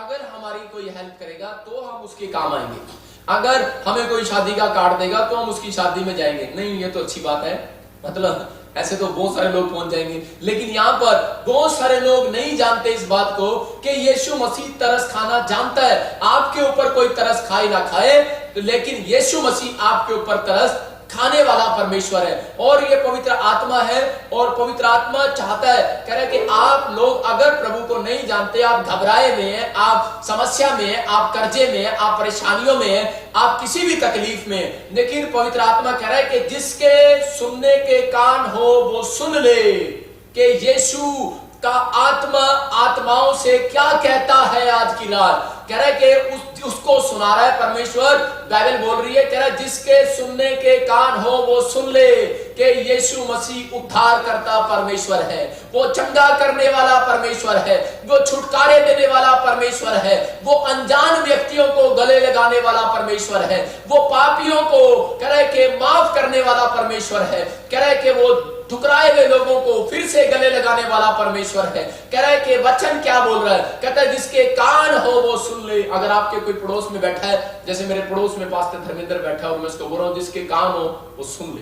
अगर हमारी कोई हेल्प करेगा तो हम उसके काम आएंगे। अगर हमें कोई शादी का कार्ड देगा तो हम उसकी शादी में जाएंगे। नहीं, ये तो अच्छी बात है, मतलब ऐसे तो बहुत सारे लोग पहुंच जाएंगे। लेकिन यहाँ पर बहुत सारे लोग नहीं जानते इस बात को कि यीशु मसीह तरस खाना जानता है। आपके ऊपर कोई तरस खाए ना खाए, तो लेकिन यीशु मसीह आपके ऊपर तरस खाने वाला परमेश्वर है। और ये पवित्र आत्मा है, और पवित्र आत्मा चाहता है, कह रहा है कि आप लोग अगर प्रभु को नहीं जानते, आप घबराए में हैं, आप समस्या में हैं, आप कर्जे में हैं, आप परेशानियों में हैं, आप किसी भी तकलीफ में, लेकिन पवित्र आत्मा कह रहा है कि जिसके सुनने के कान हो वो सुन ले कि यीशु का आत्मा आत्माओं से क्या कहता है। आज की रात कह रहा है कि उसको सुना रहा है परमेश्वर। बाइबल बोल रही है, कह रहा है जिसके सुनने के कान हो वो सुन ले कि यीशु मसीह उद्धार करता परमेश्वर है, वो चंगा करने वाला परमेश्वर है, वो छुटकारे देने वाला परमेश्वर है, वो अनजान व्यक्तियों को गले लगाने वाला परमेश्वर है, वो पापियों को कह रहा है कि माफ करने वाला परमेश्वर है, कह रहा है कि वो ठुकराए हुए लोगों को फिर से गले लगाने वाला परमेश्वर है। कह रहा है कि वचन क्या बोल रहा है, कहता है जिसके कान हो वो सुन ले। अगर आपके कोई पड़ोस में बैठा है, जैसे मेरे पड़ोस में पास्टर धर्मेंद्र बैठा है, और मैं उसको बोल रहा हूं जिसके कान हो वो सुन ले।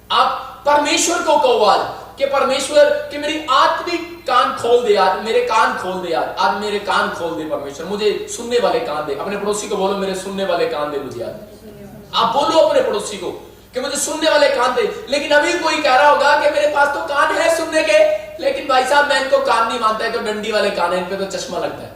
आप परमेश्वर को कहो आज कि परमेश्वर कि मेरी आत्मिक कान खोल दे, आज मेरे कान खोल दे, आज मेरे कान खोल दे परमेश्वर, मुझे सुनने वाले कान दे। अपने पड़ोसी को बोलो मेरे सुनने वाले कान दे मुझे आज। आप बोलो अपने पड़ोसी को कि मुझे सुनने वाले कान दे। लेकिन अभी कोई कह रहा होगा कि मेरे पास तो कान है सुनने के, लेकिन भाई साहब मैं इनको कान नहीं मानता है, तो डंडी वाले कान है, इन पे तो चश्मा लगता है।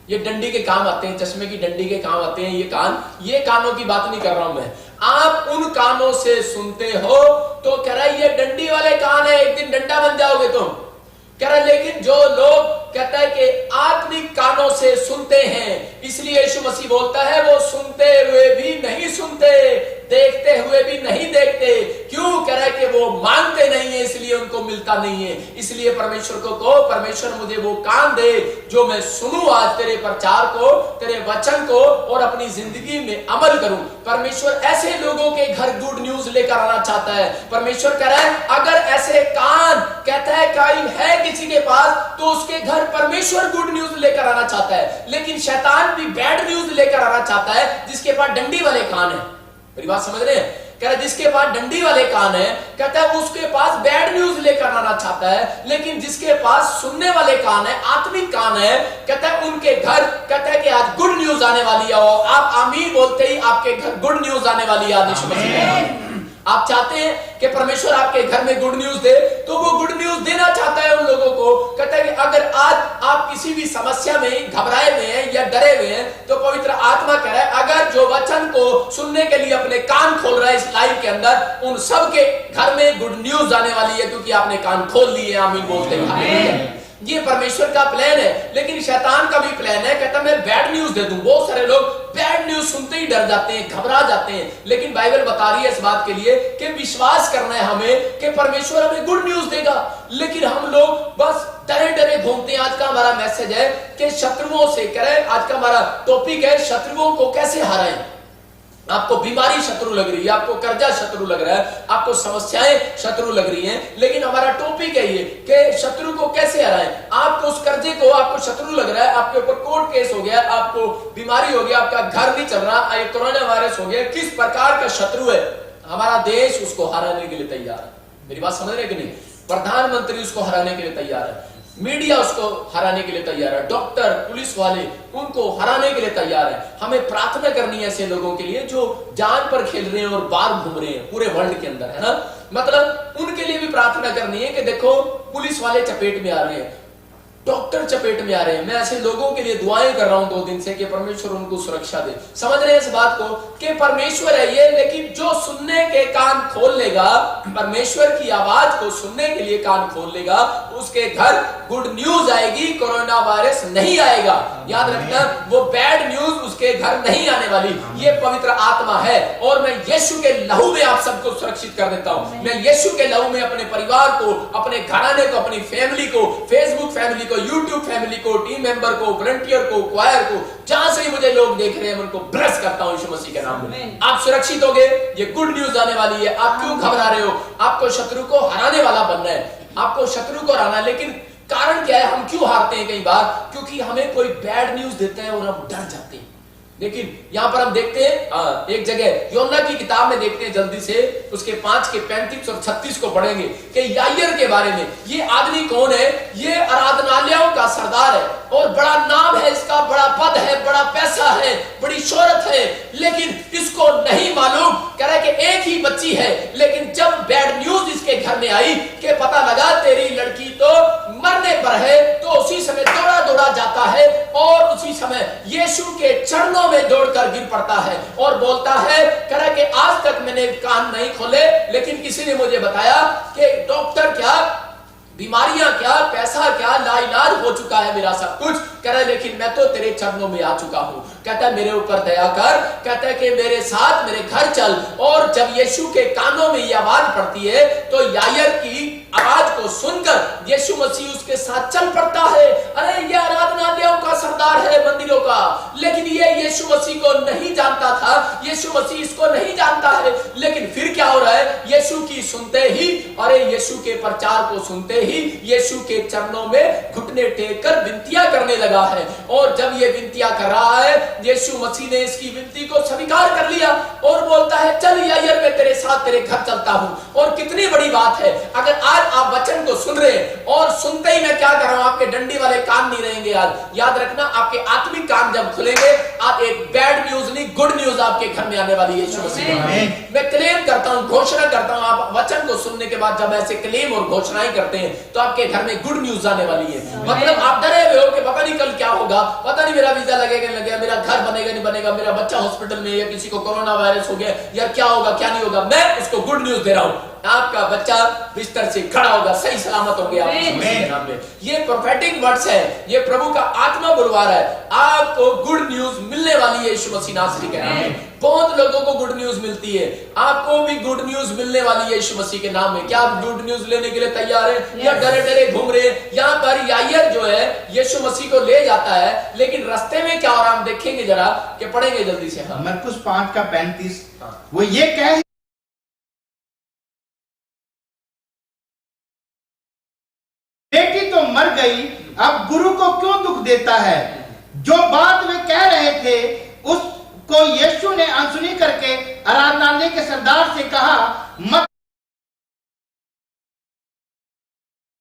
ये डंडी के काम आते हैं, चश्मे की डंडी के काम आते हैं ये कान। ये कानों की बात नहीं कर रहा हूं मैं। आप उन कानों से सुनते हो तो कह रहा है ये डंडी वाले कान है, एक दिन डंडा बन जाओगे तुम। कह रहा है लेकिन जो लोग कहता है कि आत्मिक कानों से सुनते हैं, इसलिए यीशु मसीह बोलता है वो सुनते हुए भी नहीं सुनते, देखते हुए भी नहीं देखते। क्यों? कह रहा है कि वो मांगते नहीं है, इसलिए उनको मिलता नहीं है। इसलिए परमेश्वर को कहो, परमेश्वर मुझे वो कान दे जो मैं सुनूं आज तेरे प्रचार को, तेरे वचन को, और अपनी जिंदगी में अमल करूं। परमेश्वर ऐसे लोगों के घर गुड न्यूज लेकर आना चाहता है। परमेश्वर कह रहा है अगर ऐसे कान कहता है कहीं है किसी के पास, तो उसके घर परमेश्वर गुड न्यूज लेकर आना चाहता है। लेकिन शैतान भी बैड न्यूज लेकर आना चाहता है, जिसके पास डंडी वाले कान है। मेरी बात समझ रहे हैं? कह रहा है जिसके पास डंडी वाले कान है, कहता है उसके पास बैड न्यूज लेकर आना चाहता है। लेकिन जिसके पास सुनने वाले कान है, आत्मिक कान है, कहता है उनके घर, कहता है कि आज गुड न्यूज आने वाली है। और आप आमीन बोलते ही आपके घर गुड न्यूज आने वाली है। आप चाहते हैं कि परमेश्वर आपके घर में गुड न्यूज दे, तो वो गुड न्यूज देना चाहता है उन लोगों को। कहता है कि अगर आज आप किसी भी समस्या में, घबराए हुए हैं या डरे हुए हैं, तो पवित्र आत्मा कह रहा है अगर जो वचन को सुनने के लिए अपने कान खोल रहा है इस लाइव के अंदर, उन सब के घर में गुड न्यूज आने वाली है, क्योंकि आपने कान खोल लिए। आमीन बोलते हैं। ये परमेश्वर का प्लान है। लेकिन शैतान का भी प्लान है, कहता मैं बैड न्यूज दे दूं। बहुत सारे लोग बैड न्यूज सुनते ही डर जाते हैं, घबरा जाते हैं। लेकिन बाइबल बता रही है इस बात के लिए कि विश्वास करना है हमें कि परमेश्वर हमें गुड न्यूज देगा। लेकिन हम लोग बस डरे डरे घूमते हैं। आज का हमारा मैसेज है कि शत्रुओं से करें, आज का हमारा टॉपिक है शत्रुओं को कैसे हराएं। आपको बीमारी शत्रु लग रही है, आपको कर्जा शत्रु लग रहा है, आपको समस्याएं शत्रु लग रही हैं, लेकिन हमारा टॉपिक है ये कि शत्रु को कैसे हराएं। आपको उस कर्जे को, आपको शत्रु लग रहा है, आपके ऊपर कोर्ट केस हो गया, आपको बीमारी हो गया, आपका घर नहीं चल रहा, कोरोना वायरस हो गया, किस प्रकार का शत्रु है, हमारा देश उसको हराने के लिए तैयार है। मेरी बात समझ रहे कि नहीं? प्रधानमंत्री उसको हराने के लिए तैयार है, मीडिया उसको हराने के लिए तैयार है, डॉक्टर, पुलिस वाले उनको हराने के लिए तैयार है। हमें प्रार्थना करनी है ऐसे लोगों के लिए जो जान पर खेल रहे हैं और बाहर घूम रहे हैं पूरे वर्ल्ड के अंदर, है ना। मतलब उनके लिए भी प्रार्थना करनी है कि देखो पुलिस वाले चपेट में आ रहे हैं, डॉक्टर चपेट में आ रहे हैं। मैं ऐसे लोगों के लिए दुआएं कर रहा हूं 2 दिन से कि परमेश्वर उनको सुरक्षा दे। समझ रहे हैं इस बात को कि परमेश्वर है ये, लेकिन जो सुनने के कान खोल लेगा, परमेश्वर की आवाज को सुनने के लिए कान खोल लेगा, उसके घर गुड न्यूज आएगी, कोरोना वायरस नहीं आएगा। याद रखना, वो बैड न्यूज उसके घर नहीं आने वाली। ये पवित्र आत्मा है, और मैं यीशु के लहू में आप सबको सुरक्षित कर देता हूं। मैं यीशु के लहू में अपने परिवार को, अपने घराने को, अपनी फैमिली को, फेसबुक फैमिली को, यूट्यूब फैमिली को, टीम मेंबर को, वॉलंटियर को, क्वायर को, जहां से मुझे लोग देख रहे हैं, मैं उनको ब्लेस करता हूं यीशु मसीह के नाम में। आप सुरक्षित होगे, ये गुड न्यूज आने वाली है। आप क्यों घबरा रहे हो? आपको शत्रु को हराने वाला बनना है, आपको शत्रु को हराना है। लेकिन कारण क्या है, हम क्यों हारते हैं कई बार? क्योंकि हमें कोई बैड न्यूज देते हैं और हम डर जाते हैं। लेकिन यहां पर हम देखते हैं एक जगह योना की किताब में देखते हैं, जल्दी से उसके 5 के 35 और 36 को पढ़ेंगे कि यायर के बारे में। ये आदमी कौन है? ये आराधनालयों का सरदार है और बड़ा नाम है इसका, बड़ा पद है, बड़ा पैसा है, बड़ी शोहरत है, लेकिन इसको नहीं मालूम कह रहा है कि एक ही बच्ची है। लेकिन जब बैड न्यूज इसके घर में आई कि पता लगा तेरी लड़की तो मरने पर है, तो उसी समय दौड़ा दौड़ा जाता है और उसी समय यीशु के चरणों में दौड़कर गिर पड़ता है और बोलता है, कह रहा है कि आज तक मैंने कान नहीं खोले, लेकिन किसी ने मुझे बताया कि डॉक्टर क्या, बीमारियां क्या, पैसा क्या, लाइलाज हो चुका है मेरा सब कुछ। कह रहा है लेकिन मैं तो तेरे चरणों में आ चुका हूं। कहता है मेरे ऊपर दया कर, कहता है कि मेरे साथ मेरे घर चल। और जब यीशु के कानों में यह आवाज पड़ती है तो यायर की आवाज को सुनकर यीशु मसीह उसके साथ चल पड़ता है। अरे ये आराधनालयों का सरदार है, मंदिरों का, लेकिन ये यीशु मसीह को नहीं जानता था, यीशु मसीह इसको नहीं जानता है। लेकिन फिर क्या हो रहा है? यीशु की सुनते ही, अरे यीशु के प्रचार को सुनते ही यीशु के चरणों में घुटने टेक कर विनतियां करने लगा है। और जब ये विनतियां कर रहा है, यीशु मसीह ने इसकी विनती को स्वीकार कर लिया और बोलता है चल यायर मैं तेरे साथ तेरे घर चलता हूं। और कितनी बड़ी बात है, अगर आज आप वचन को सुन रहे हैं और सुनते ही मैं क्या कर रहा हूं, आपके डंडी वाले कान नहीं रहेंगे। आज याद रखना, आपके आत्मिक कान जब खुलेंगे, आप एक बैड न्यूज नहीं गुड न्यूज आपके घर में आने वाली है यीशु मसीह। मैं क्लेम करता हूं, घोषणा करता हूं, आप वचन को सुनने के बाद जब ऐसे क्लेम और घोषणाएं करते हैं तो आपके घर में गुड न्यूज आने वाली है। मतलब आप डरे हुए हो कि पता नहीं कल क्या होगा, पता नहीं मेरा वीजा लगेगा नहीं लगेगा, मेरा घर बनेगा नहीं बनेगा, मेरा बच्चा हॉस्पिटल में, या किसी को कोरोना वायरस हो गया, या क्या होगा क्या नहीं होगा। मैं उसको गुड न्यूज दे रहा हूं, आपका बच्चा बिस्तर से खड़ा होगा, सही सलामत हो गया आपके नाम में। ये प्रोफेटिक वर्ड्स है, ये प्रभु का आत्मा बुलवा रहा है, आपको गुड न्यूज मिलने वाली है यीशु मसीह नासरी के नाम में। बहुत लोगों को गुड न्यूज मिलती है, आपको भी गुड न्यूज मिलने वाली है यीशु मसीह के नाम में। क्या आप गुड न्यूज लेने के लिए तैयार हैं या डरे डरे घूम रहे हैं? यहाँ पर यायर जो है यीशु मसीह को ले जाता है, लेकिन रास्ते में क्या हो रहा है हम देखेंगे जरा, कि पढ़ेंगे जल्दी से। हाँ, मरकुस 5 का 35 वो ये कह, बेटी तो मर गई, अब गुरु को क्यों दुख देता है? जो बात वे कह रहे थे उसको यीशु ने अनसुनी करके आराधनालय के सरदार से कहा, मत।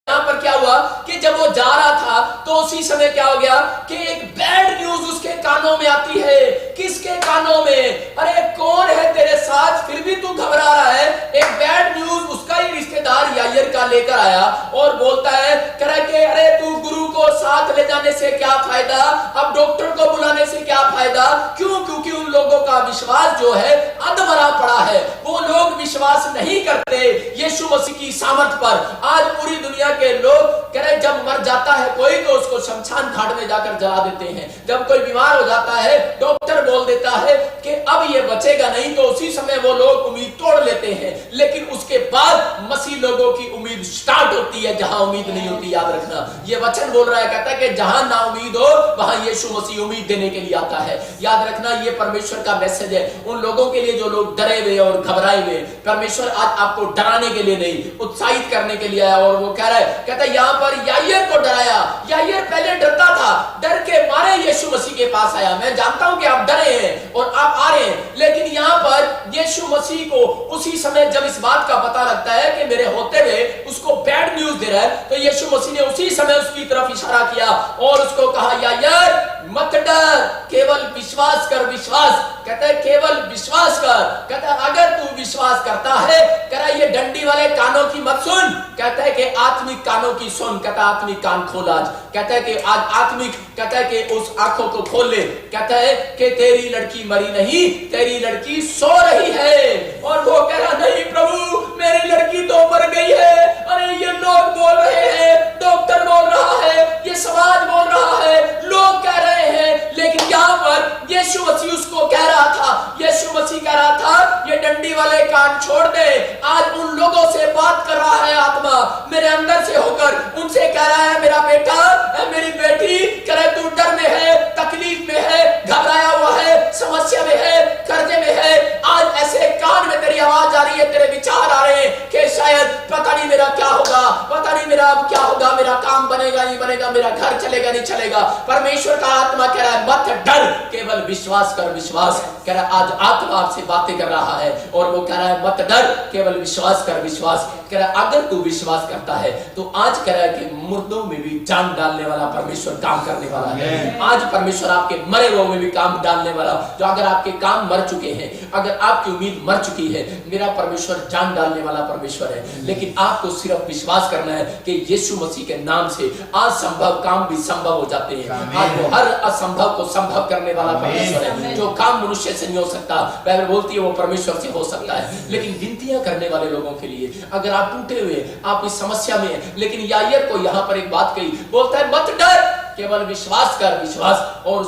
यहाँ पर क्या हुआ कि जब वो जा रहा था तो उसी समय क्या हो गया कि एक बैड न्यूज उसके कानों में आती है। किसके कानों में? अरे कौन है तेरे साथ, फिर भी तू घबरा रहा है। एक बैड न्यूज उसका ही रिश्तेदार यायर का लेकर आया और बोलता है, कह रहा है कि अरे तू गुरु को साथ ले जाने से क्या फायदा, अब डॉक्टर को बुलाने से क्या फायदा। क्यों? क्योंकि उन लोगों का विश्वास जो है अधमरा पड़ा है, वो लोग विश्वास नहीं करते यीशु मसीह की सामर्थ पर। आज पूरी दुनिया के लोग कह रहे जब मर जाता है कोई तो उसको शमशान घाट में जाकर जला देते हैं। जब कोई बीमार हो जाता है डॉक्टर बोल देता है कि अब ये बचेगा नहीं, तो उसी समय वो लोग उम्मीद तोड़ लेते हैं। लेकिन उसके बाद मसीह लोगों की उम्मीद स्टार्ट होती है जहां उम्मीद नहीं होती। याद रखना, ये वचन बोल रहा है, कहता है कि जहां ना उम्मीद हो वहां यीशु मसीह उम्मीद देने के लिए आता है। याद रखना, ये परमेश्वर का मैसेज है उन लोगों के लिए जो लोग डरे हुए और घबराए हुए। परमेश्वर आज आपको डराने के लिए नहीं, उत्साहित करने के लिए आया। और वो कह रहा है, कहता है यहाँ पर यायर को डराया। यायर पहले डरता था, डर के मारे यीशु मसीह के पास आया। मैं जानता हूं कि आप डरे हैं और आप आ रहे हैं, लेकिन यहाँ पर यीशु मसीह को उसी समय जब इस बात का पता लगता है कि मेरे होते हुए उसको बैड न्यूज दे रहा है, तो यीशु मसीह ने उसी समय उसकी तरफ इशारा किया और उसको कहा, यायर मत डर, केवल विश्वास कर। विश्वास, कहता है केवल विश्वास कर। कहता है अगर तू विश्वास करता है, कह रहा है ये डंडी वाले कानों की मत सुन, कहता है कि आत्मिक कानों की सुन। कहता है आत्मिक कान खोल आज, कहता है कि आज आत्मिक, कहता है कि उस आंखों को खोल ले। कहता है कि तेरी लड़की मरी नहीं, तेरी लड़की सो रही है। और वो कह रहा, नहीं प्रभु मेरी लड़की तो मर गई है। अरे ये लोग बोल रहे हैं, डॉक्टर बोल रहा है, ये समाज बोल रहा है, लोग कह रहे हैं, लेकिन यहाँ पर यीशु मसीह उसको कह रहा था, यीशु मसीह कह रहा था ये डंडी वाले कान छोड़ दे। आज उन लोगों से बात कर रहा है आत्मा मेरे अंदर से होकर, उनसे कह रहा है मेरा बेटा, मेरी बेटी, कह रहा है तू डर में है, तकलीफ में है, घबराया हुआ है, समस्या में है, कर्जे में है। आज ऐसे कान में तेरी आवाज आ रही है, तेरे विचार आ रहे हैं कि शायद पता नहीं मेरा क्या होगा, पता नहीं मेरा अब क्या होगा, मेरा काम बनेगा बनेगा, मेरा घर चलेगा नहीं चलेगा। परमेश्वर का आत्मा कह रहा है मत डर, केवल विश्वास कर। विश्वास कह रहा है, आज आत्मा आपसे बातें कर रहा है और वो कह रहा है मत डर, केवल विश्वास कर। विश्वास कह रहा है अगर तू विश्वास करता है तो आज कह रहा है कि मुर्दों में भी जान डालने वाला परमेश्वर काम करने वाला है। आज परमेश्वर आपके मरे हुए में भी काम डालने वाला, जो अगर आपके काम मर चुके हैं, अगर आपकी उम्मीद मर चुकी है, मेरा परमेश्वर जान डालने वाला परमेश्वर है। लेकिन आपको सिर्फ विश्वास करना है कि यीशु मसीह के नाम से आज संभव काम भी संभव हो जाते हैं। आज वो हर असंभव को संभव करने वाला परमेश्वर है। जो काम मनुष्य से नहीं हो सकता, बाइबल बोलती है वो परमेश्वर से हो सकता है। लेकिन विनतियां करने वाले लोगों के लिए, अगर आप टूटे हुए, आप इस समस्या में हैं, लेकिन यायर को यहाँ पर एक बात कही, बोलता है मत डर, केवल विश्वास कर। विश्वास। और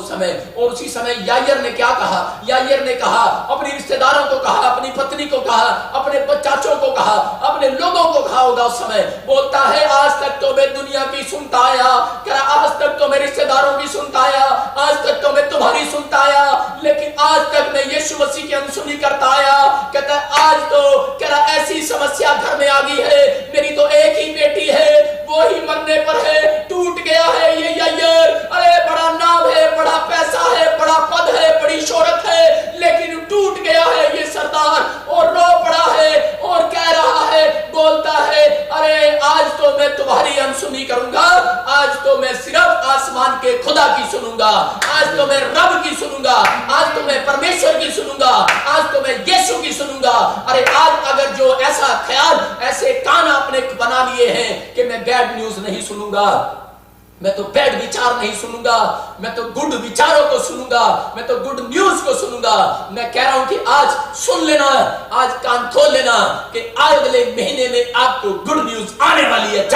उसी समय यायर ने क्या कहा? यायर ने कहा, अपने रिश्तेदारों को कहा, अपनी पत्नी को कहा, अपने चाचों को कहा, अपने लोगों को कहा होगा उस समय, बोलता है आज तक तो मैं दुनिया की सुनता आया, आज तक तो मैं रिश्तेदारों की सुनता आया, आज तक तो मैं तुम्हारी सुनता आया, लेकिन आज तक मैं यीशु मसीह की अनसुनी करता आया। कहता है आज तो कह रहा ऐसी समस्या घर में आ गई है, मेरी तो एक ही बेटी है, वो ही मरने पर है, टूट गया है ये यायर। अरे बड़ा नाम है, बड़ा पैसा है, बड़ा पद है, बड़ी शोहरत है, लेकिन टूट गया है ये सरदार और रो पड़ा है और कह रहा है, बोलता है अरे आज तो मैं तुम्हारी अनसुनी करूंगा, आज तो मैं सिर्फ आसमान के खुदा की सुनूंगा, आज तो मैं रब की सुनूंगा, आज तो मैं परमेश्वर की सुनूंगा, आज तो मैं यीशु की सुनूंगा। अरे आज अगर जो ऐसा ख्याल, ऐसे कान आपने बना लिए हैं कि मैं बैड न्यूज नहीं सुनूंगा, मैं तो बैड विचार नहीं सुनूंगा, मैं तो गुड विचारों को सुनूंगा, मैं तो गुड न्यूज को सुनूंगा। मैं कह रहा हूं कि आज सुन लेना, आज कान खोल लेना कि अगले महीने में आपको गुड न्यूज आने वाली है।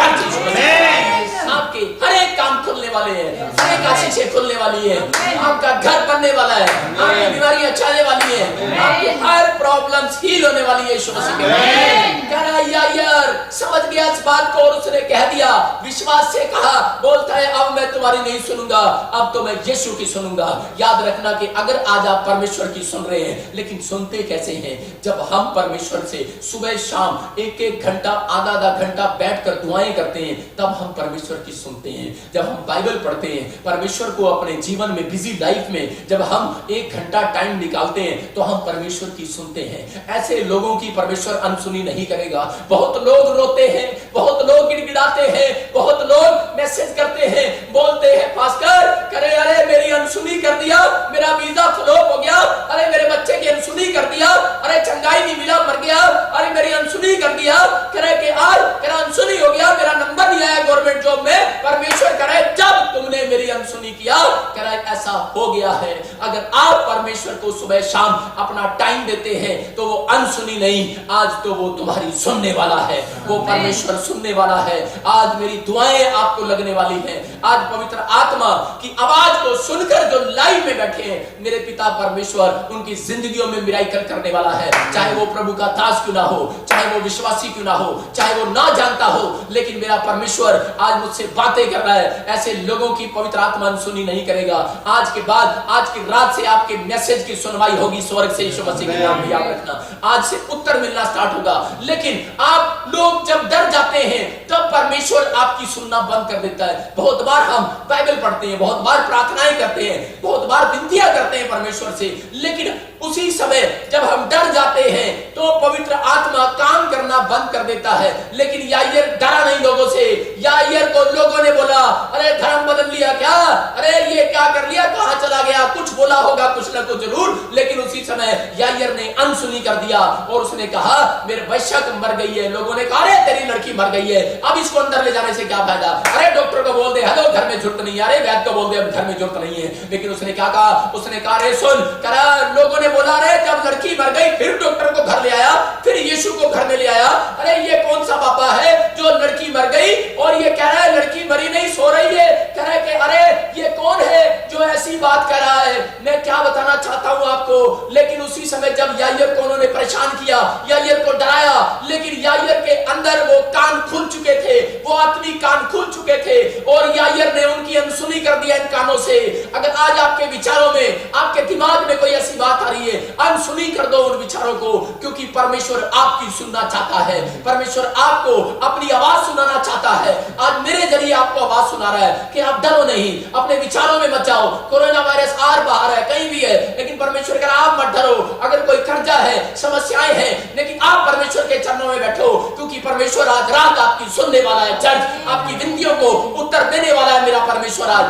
आपके हर एक काम खुलने वाले हैं, हर एक आशीषें खुलने वाली है, आपका घर बनने वाला है, आपकी बीमारियां चलने वाली है, आपकी हर प्रॉब्लम्स हील होने वाली है यीशु मसीह के नाम। कह रहा यायर समझ गया इस बात को और उसने कह दिया, विश्वास से कहा, बोलता है अब मैं तुम्हारी नहीं सुनूंगा, अब तो मैं यीशु की सुनूंगा। याद रखना कि अगर आज आप परमेश्वर की सुन रहे हैं, लेकिन सुनते कैसे हैं? जब हम परमेश्वर से सुबह शाम एक एक घंटा, आधा आधा घंटा बैठकर दुआएं करते हैं, तब हम परमेश्वर की सुनते हैं। जब हम बाइबल पढ़ते हैं, परमेश्वर को अपने जीवन में, बिजी लाइफ में जब हम एक घंटा टाइम निकालते हैं, तो हम परमेश्वर की सुनते हैं। ऐसे लोगों की परमेश्वर अनसुनी नहीं करेगा। बहुत लोग रोते हैं, बहुत लोग गिड़गिड़ाते हैं, बहुत लोग मैसेज करते हैं, बोलते हैं पास्टर करे अरे मेरी अनसुनी कर दिया, मेरा वीजा फ्लॉप हो गया, अरे मेरे बच्चे की अनसुनी कर दिया, अरे चंगाई नहीं मिला, मर गया, अरे मेरी अनसुनी कर दिया, करे कि आज तेरा अनसुनी हो गया, मेरा नंबर नहीं आया गवर्नमेंट जॉब में। परमेश्वर करे जब तुमने मेरी अनसुनी किया, करे ऐसा हो गया है। अगर आप परमेश्वर को सुबह शाम अपना टाइम देते हैं, तो वो अनसुनी नहीं, आज तो वो तुम्हारी सुनने वाला है, वो परमेश्वर सुनने वाला है। आज मेरी दुआएं आपको लगने वाली हैं। आज पवित्र आत्मा की आवाज को सुनकर जो लाइव में बैठे हैं, मेरे पिता परमेश्वर उनकी जिंदगियों में मिराकल करने वाला है। चाहे वो प्रभु का दास क्यों ना हो, चाहे वो विश्वासी क्यों ना हो, चाहे वो ना जानता हो, लेकिन मेरा परमेश्वर आज मुझसे बातें कर रहा है। ऐसे लोगों की पवित्र आत्मा सुनी नहीं करेगा। आज के बाद, आज की रात से आपके मैसेज की सुनवाई होगी स्वर्ग से, यीशु मसीह के नाम में याद रखना। आज से उत्तर मिलना स्टार्ट होगा। लेकिन आप लोग जब डर जाते हैं, तब परमेश्वर आपकी सुनना बंद कर देता है। बहुत बार हम बाइबल पढ़ते हैं, बहुत बार प्रार्थनाएं करते हैं, बहुत बार विनतियां करते हैं परमेश्वर से, लेकिन उसी समय जब हम डर जाते हैं, तो पवित्र आत्मा काम करना बंद कर देता है। लेकिन यायर डरा नहीं लोगों से। यायर को लोगों ने बोला अरे धर्म बदल लिया क्या, अरे ये क्या कर लिया, कहां चला गया, कुछ बोला होगा कुछ ना कुछ जरूर। लेकिन उसी समय यायर ने अनसुनी कर दिया और उसने कहा मेरे वैश्यक मर गई है। लोगों ने कहा अरे तेरी लड़की मर गई है, अब इसको अंदर ले जाने से क्या फायदा, अरे डॉक्टर को बोल दे, हेलो घर में जरूरत नहीं है, अरे वैद्य को बोल दे घर में जरूरत नहीं है। लेकिन उसने क्या कहा, उसने कहा अरे सुन, करा लोगों ने बोला अरे जब लड़की मर गई फिर डॉक्टर को घर ले आया, फिर यीशु को घर में ले आया। अरे ये कौन सा बाबा है जो लड़की मर गई और ये कह रहा है लड़की मरी नहीं, सो रही है। कह रहा है कि अरे ये कौन है जो ऐसी बात कर रहा है। मैं क्या बताना चाहता हूं आपको, लेकिन उसी समय जब यायर को उन्होंने परेशान किया, यायर को डराया, लेकिन यायर के अंदर वो कान खुल चुके थे, वो आत्मिक कान खुल चुके थे और यायर ने उनकी अनसुनी कर दिया इन कानों से। अगर आज आप आपके विचारों में, आपके दिमाग में कोई ऐसी बात आ रही है, अनसुनी कर दो उन विचारों को, क्योंकि परमेश्वर आपकी सुनना चाहता है। परमेश्वर आपको अपनी आवाज सुनाना चाहता है। आज मेरे जरिए आपको आवाज सुना रहा है कि आप डरो नहीं, अपने विचारों में मत जाओ। कोरोना वायरस आर बाहर है, कहीं भी है, लेकिन परमेश्वर कह रहा आप मत डरो। अगर कोई कर्जा है, समस्याएं हैं, लेकिन आप परमेश्वर के चरणों में बैठो, क्योंकि परमेश्वर आज रात आपकी सुनने वाला है। चर्च आपकी विनतियों को उत्तर देने वाला है। मेरा परमेश्वर आज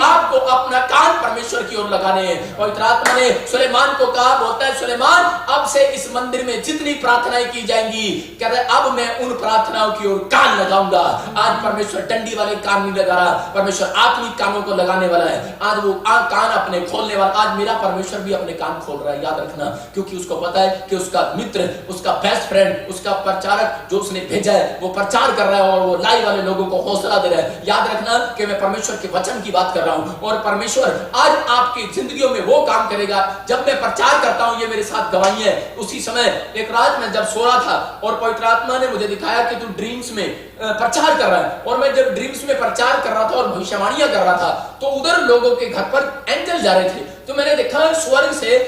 आपको अपना कान परमेश्वर की ओर लगाने हैं। पवित्र आत्मा ने सुलेमान को कहा, बोलता है सुलेमान अब से इस मंदिर में जितनी प्रार्थनाएं की जाएंगी, कह रहे अब मैं उन प्रार्थनाओं की ओर कान लगाऊंगा। आज परमेश्वर डंडी वाले कान नहीं लगा रहा, परमेश्वर आत्मिक कानों को लगाने वाला है। आज वो कान अपने खोलने वाला, आज मेरा परमेश्वर भी अपने कान खोल रहा है, याद रखना, क्योंकि उसको पता है कि उसका मित्र, उसका बेस्ट फ्रेंड, उसका प्रचारक जो उसने भेजा है वो प्रचार कर रहा है और वो लाइव वाले लोगों को हौसला दे रहा है। याद रखना कि मैं परमेश्वर के वचन की बात कर रहा हूं और परमेश्वर आज आपकी जिंदगियों में वो काम करेगा। जब मैं प्रचार करता हूं, ये मेरे साथ गवाही है। उसी समय एक रात में जब सो रहा था और पवित्र आत्मा ने मुझे दिखाया कि तू ड्रीम्स में प्रचार कर रहा है, और मैं जब ड्रीम्स में प्रचार कर रहा था और भविष्यवाणियां कर रहा था, तो उधर लोगों के घर पर एंजल जा रहे थे। तो मैंने देखा स्वर्ग से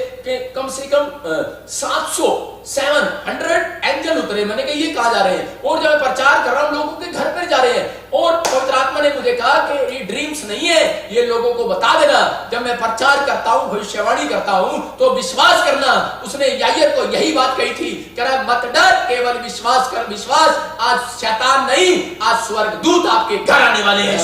कम 700 एंजल उतरे। मैंने कहा ये कहां जा रहे हैं? और जब मैं प्रचार कर रहा हूं लोगों के घर पर जा रहे हैं, और पवित्र आत्मा ने मुझे कहा कि ये ड्रीम्स नहीं है, ये लोगों को बता देना जब मैं प्रचार करता हूं, भविष्यवाणी करता हूं तो विश्वास करना। उसने यायर को यही बात कही थी, कह रहा मत डर, केवल विश्वास कर। विश्वास, आज शैतान नहीं, आज स्वर्गदूत आपके घर आने वाले हैं।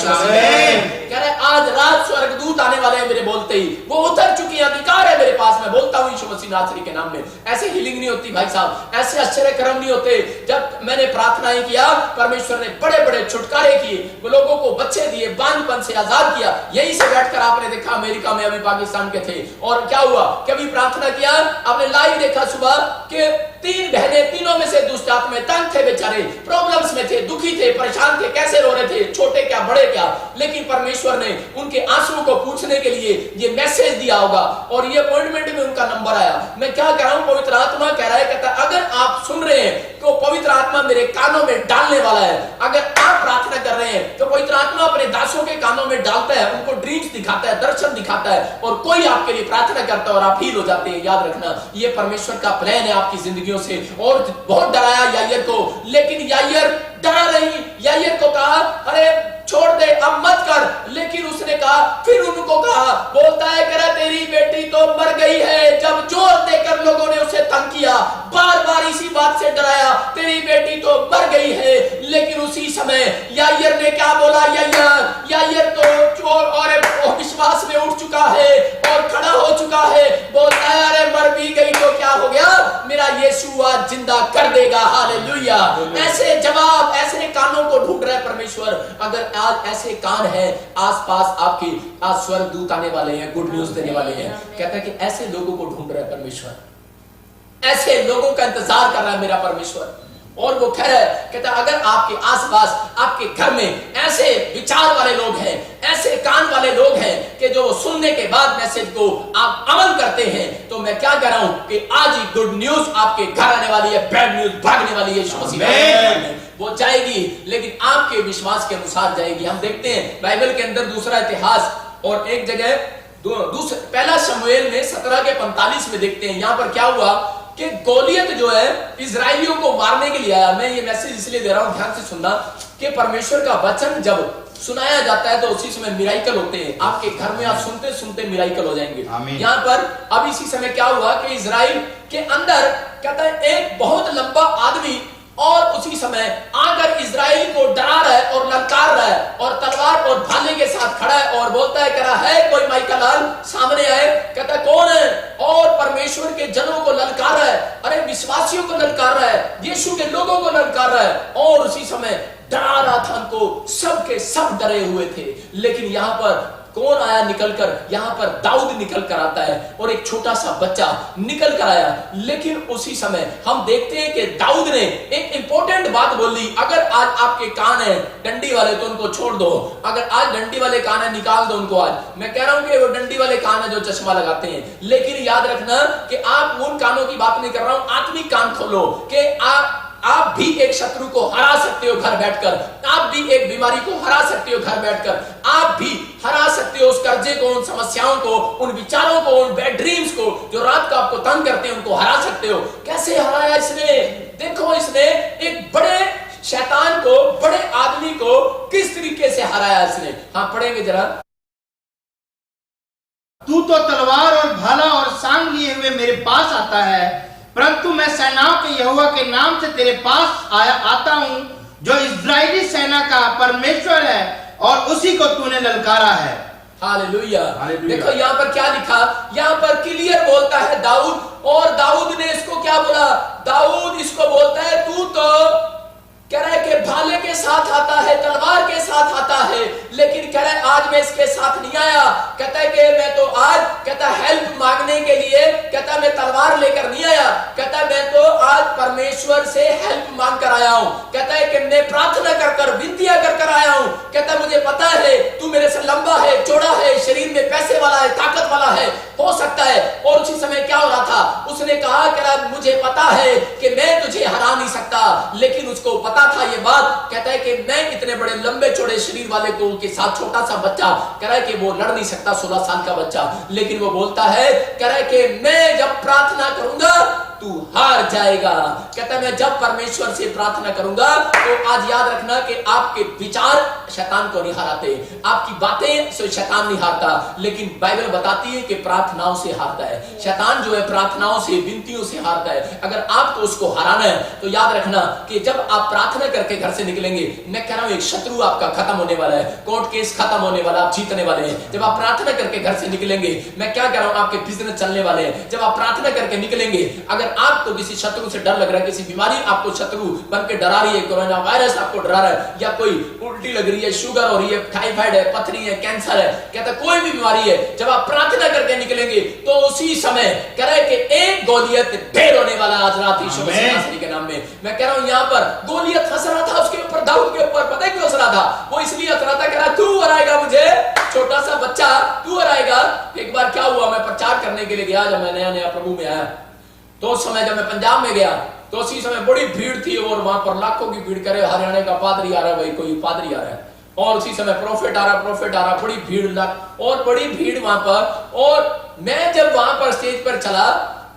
कह रहे आज रात स्वर्गदूत आने वाले हैं। मेरे बोलते ही वो उतर चुकी है, अधिकार है मेरे पास। मैं बोलता हूं यीशु मसीह नासरी के नाम में, ऐसे हीलिंग नहीं होती भाई साहब, ऐसे आश्चर्य कर्म नहीं होते। जब मैंने प्रार्थनाएं किया, परमेश्वर ने बड़े बड़े छुटकारे किए, वो लोगों को बच्चे दिए, बांझपन से आजाद किया। यहीं से बैठकर आपने देखा अमेरिका में, अभी पाकिस्तान के थे, और क्या हुआ, कभी प्रार्थना किया आपने लाइव देखा सुबह के 3 बहनें, तीनों में से दुष्ट आत्मा तंग थे, बेचारे प्रॉब्लम्स में थे, दुखी थे, परेशान थे, कैसे रो रहे थे, छोटे क्या बड़े क्या, लेकिन परमेश्वर ने उनके आंसुओं को पूछने के लिए ये मैसेज दिया होगा और ये अपॉइंटमेंट में उनका नंबर आया। मैं क्या कह रहा हूं, पवित्र आत्मा कह रहा है, कहता अगर आप सुन रहे हैं तो पवित्र आत्मा मेरे कानों में डालने वाला है। अगर आप प्रार्थना कर रहे हैं तो पवित्र आत्मा अपने दासों के कानों में डालता है, उनको ड्रीम्स दिखाता है, दर्शन दिखाता है, और कोई आपके लिए प्रार्थना करता है और आप हील हो जाते हैं। याद रखना ये परमेश्वर का प्लान है आपकी जिंदगियों से। और बहुत डराया यायर को, लेकिन यायर डरा नहीं। यायर को कहा अरे छोड़ दे, अब मत कर, लेकिन उसने कहा, फिर उनको कहा, बोलता है कह तेरी बेटी तो मर गई है। जब जोर देकर लोगों ने उसे तंग किया, बार बार इसी बात से डराया, तेरी बेटी तो मर गई है, लेकिन उसी समय यायर ने क्या बोला, यायर तो चोर और विश्वास में उठ चुका है और खड़ा हो चुका है। बोलता है अरे मर भी गई तो क्या हो गया, मेरा यीशु आज जिंदा कर देगा। हालेलुया। ऐसे जवाब, ऐसे कानों को ढूंढ रहा है परमेश्वर। अगर आज ऐसे कान है आसपास आपके, आज स्वर्गदूत आने वाले हैं, गुड न्यूज देने वाले हैं। कहता है कि ऐसे लोगों को ढूंढ रहा है परमेश्वर, ऐसे लोगों का इंतजार कर रहा है मेरा परमेश्वर। और वो कह रहा है, कहता है अगर आपके आसपास, आपके घर में ऐसे विचार वाले लोग हैं, ऐसे कान वाले लोग हैं कि जो सुनने के बाद मैसेज को आप अमल करते हैं, तो मैं क्या कह रहा हूं कि आज ही गुड न्यूज आपके घर आने वाली है, बैड न्यूज भागने वाली है। यीशु मसीह वो जाएगी, लेकिन आपके विश्वास के अनुसार जाएगी। हम देखते हैं बाइबल के अंदर दूसरा इतिहास, और एक जगह पहला शमूएल में 17:45 में देखते हैं, यहां पर क्या हुआ कि गोलियत जो है इजराइलियों को मारने के लिए आया। मैं ये मैसेज इसलिए दे रहा हूं, ध्यान से सुनना, कि परमेश्वर का वचन जब सुनाया जाता है तो उसी समय मिराइकल होते हैं। आपके घर में आप सुनते सुनते मिराइकल हो जाएंगे। यहाँ पर अब इसी समय क्या हुआ कि इजराइल के अंदर कहता है एक बहुत लंबा आदमी, और उसी समय आकर इजराइल को डरा रहा है और ललकार रहा है, और तलवार और भाले के साथ खड़ा है और बोलता है, कह रहा है कोई माइकल लाल सामने आए। कहता कौन है? और परमेश्वर के जनों को ललकार रहा है, अरे विश्वासियों को ललकार रहा है, यीशु के लोगों को ललकार रहा है। और उसी समय डरा रहा था उनको, सब के सब डरे हुए थे। लेकिन यहां पर कौन आया निकलकर? यहां पर दाऊद निकल कर आता है, और एक छोटा सा बच्चा निकल कर आया। लेकिन उसी समय हम देखते हैं कि दाऊद ने एक इंपॉर्टेंट बात बोली, अगर आज आपके कान है डंडी वाले तो उनको छोड़ दो, अगर आज डंडी वाले कान है निकाल दो उनको। आज मैं कह रहा हूं कि वो डंडी वाले कान है जो चश्मा लगाते हैं, लेकिन याद रखना कि आप उन कानों की बात नहीं कर रहा हूं, आत्मिक कान खोलो कि आप भी एक शत्रु को हरा सकते हो घर बैठकर, आप भी एक बीमारी को हरा सकते हो घर बैठकर, आप भी हरा सकते हो उस कर्जे को, उन समस्याओं को, उन विचारों को, उन बैड ड्रीम्स को जो रात को आपको तंग करते हैं, उनको हरा सकते हो। कैसे हराया इसने? देखो इसने एक बड़े शैतान को, बड़े आदमी को किस तरीके से हराया इसने। हाँ पढ़ेंगे जरा। तू तो तलवार और भाला और सांग लिए हुए मेरे पास आता है, परंतु मैं सेनाओं के यहोवा के नाम से तेरे पास आता हूं, जो इस्राएली सेना का परमेश्वर है, और उसी को तूने ललकारा है। हालेलुया। देखो यहाँ पर क्या लिखा, यहाँ पर क्लियर बोलता है दाऊद, और दाऊद ने इसको क्या बोला? दाऊद इसको बोलता है तू तो कह रहा है कि भाले के साथ आता है, तलवार के साथ आता है, लेकिन कह रहा है आज मैं इसके साथ नहीं आया। कहता है कि मैं तो आज, कहता हेल्प मांगने के लिए, कहता मैं तलवार लेकर नहीं आया, कहता मैं तो आज परमेश्वर से हेल्प मांग कर आया हूं। कहता है कि मैं प्रार्थना कर विनतियां कर आया हूं। कहता मुझे पता है तू मेरे से लंबा है, चौड़ा है, शरीर में पैसे वाला है, ताकत वाला है, हो सकता है। और उसी समय क्या हो रहा था, उसने कहा कि मुझे पता है कि मैं तुझे हरा नहीं सकता, लेकिन उसको पता था ये बात। कहता है कि मैं इतने बड़े लंबे चौड़े शरीर वाले को के साथ छोटा सा बच्चा, कह रहा है कि वो लड़ नहीं सकता, 16 साल का बच्चा, लेकिन वो बोलता है, कह रहा है कि मैं जब प्रार्थना करूंगा तू हार जाएगा। कहता है मैं जब परमेश्वर से प्रार्थना करूंगा, तो आज याद रखना कि आपके विचार शैतान को नहीं हराते, आपकी बातें से शैतान नहीं हारता, लेकिन बाइबल बताती है कि प्रार्थनाओं से हारता है शैतान। जो है प्रार्थनाओं से, विनतियों से हारता है। अगर आपको उसको हराना है तो याद रखना कि जब आप प्रार्थना करके घर से निकलेंगे, मैं कह रहा हूं एक शत्रु आपका खत्म होने वाला है, कोर्ट केस खत्म होने वाला, आप जीतने वाले हैं। जब आप प्रार्थना करके घर से निकलेंगे, मैं क्या कह रहा हूं, आपके बिजनेस चलने वाले हैं। जब आप प्रार्थना करके निकलेंगे, अगर आपको किसी शत्रु से डर लग रहा है, किसी बीमारी आपको शत्रु बन के डरा रही है, कोरोना वायरस आपको डरा रहा है, या कोई उल्टी लग रही है, शुगर हो रही है, टाइफाइड है, पथरी है, कैंसर है, कहता कोई भी बीमारी है, जब आप प्रार्थना करके निकलेंगे तो उसी समय कह रहे कि एक गोलियत ढेर होने वाला आज रात यीशु मसीह के नाम में। मैं कह रहा हूं यहां पर गोलियत हंस रहा था उसके ऊपर, दाऊद के ऊपर। पता है क्यों हंस रहा था? वो इसलिए हंस रहा था, कह रहा तू हराएगा मुझे, छोटा सा बच्चा, तू हराएगा। एक बार क्या हुआ, मैं प्रचार करने के लिए गया, जब मैं नया प्रभु में आया, तो उस समय जब मैं पंजाब में गया, तो उसी समय बड़ी भीड़ थी, और वहां पर लाखों की भीड़, करे हरियाणा का पादरी आ रहा है, भाई कोई पादरी आ रहा है, और उसी समय प्रोफेट आ रहा, बड़ी भीड़, और बड़ी भीड़ वहां पर। और मैं जब वहां पर स्टेज पर चला,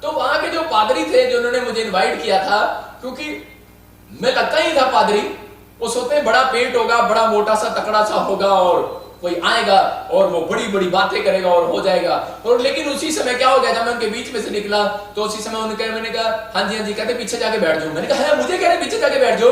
तो वहां के जो पादरी थे, जिन्होंने मुझे इनवाइट किया था, क्योंकि मैं लगता ही था पादरी, वो सोचते बड़ा पेट होगा, बड़ा मोटा सा तकड़ा सा होगा, और कोई आएगा और वो बड़ी बड़ी बातें करेगा और हो जाएगा। और लेकिन उसी समय क्या हो गया, जब मैं उनके बीच में से निकला, तो उसी समय मैंने कहा हाँ जी, कहते पीछे जाके बैठ जाओ। मैंने कहा है मुझे कह रहे पीछे जाके बैठ जाओ?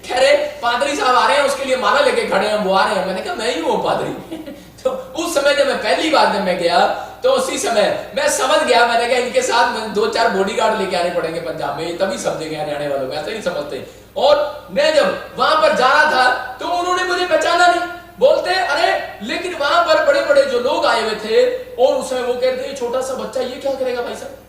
कह रहे पादरी साहब आ रहे हैं, उसके लिए माला लेके खड़े हैं, वो आ रहे हैं। मैंने कहा मैं ही हूँ पादरी। तो उस समय जब मैं पहली बार जब मैं गया, तो उसी समय मैं समझ गया, मैंने कहा इनके साथ 2-4 बॉडीगार्ड लेके आने पड़ेंगे पंजाब में, तभी समझेंगे हरियाणा वालों को, ऐसे नहीं समझते। और मैं जब वहां पर जा रहा था, तो उन्होंने मुझे पहचाना नहीं, बोलते अरे, लेकिन वहां पर बड़े बड़े जो लोग आए हुए थे, और उसमें वो कहते हैं छोटा सा बच्चा ये क्या करेगा भाई साहब,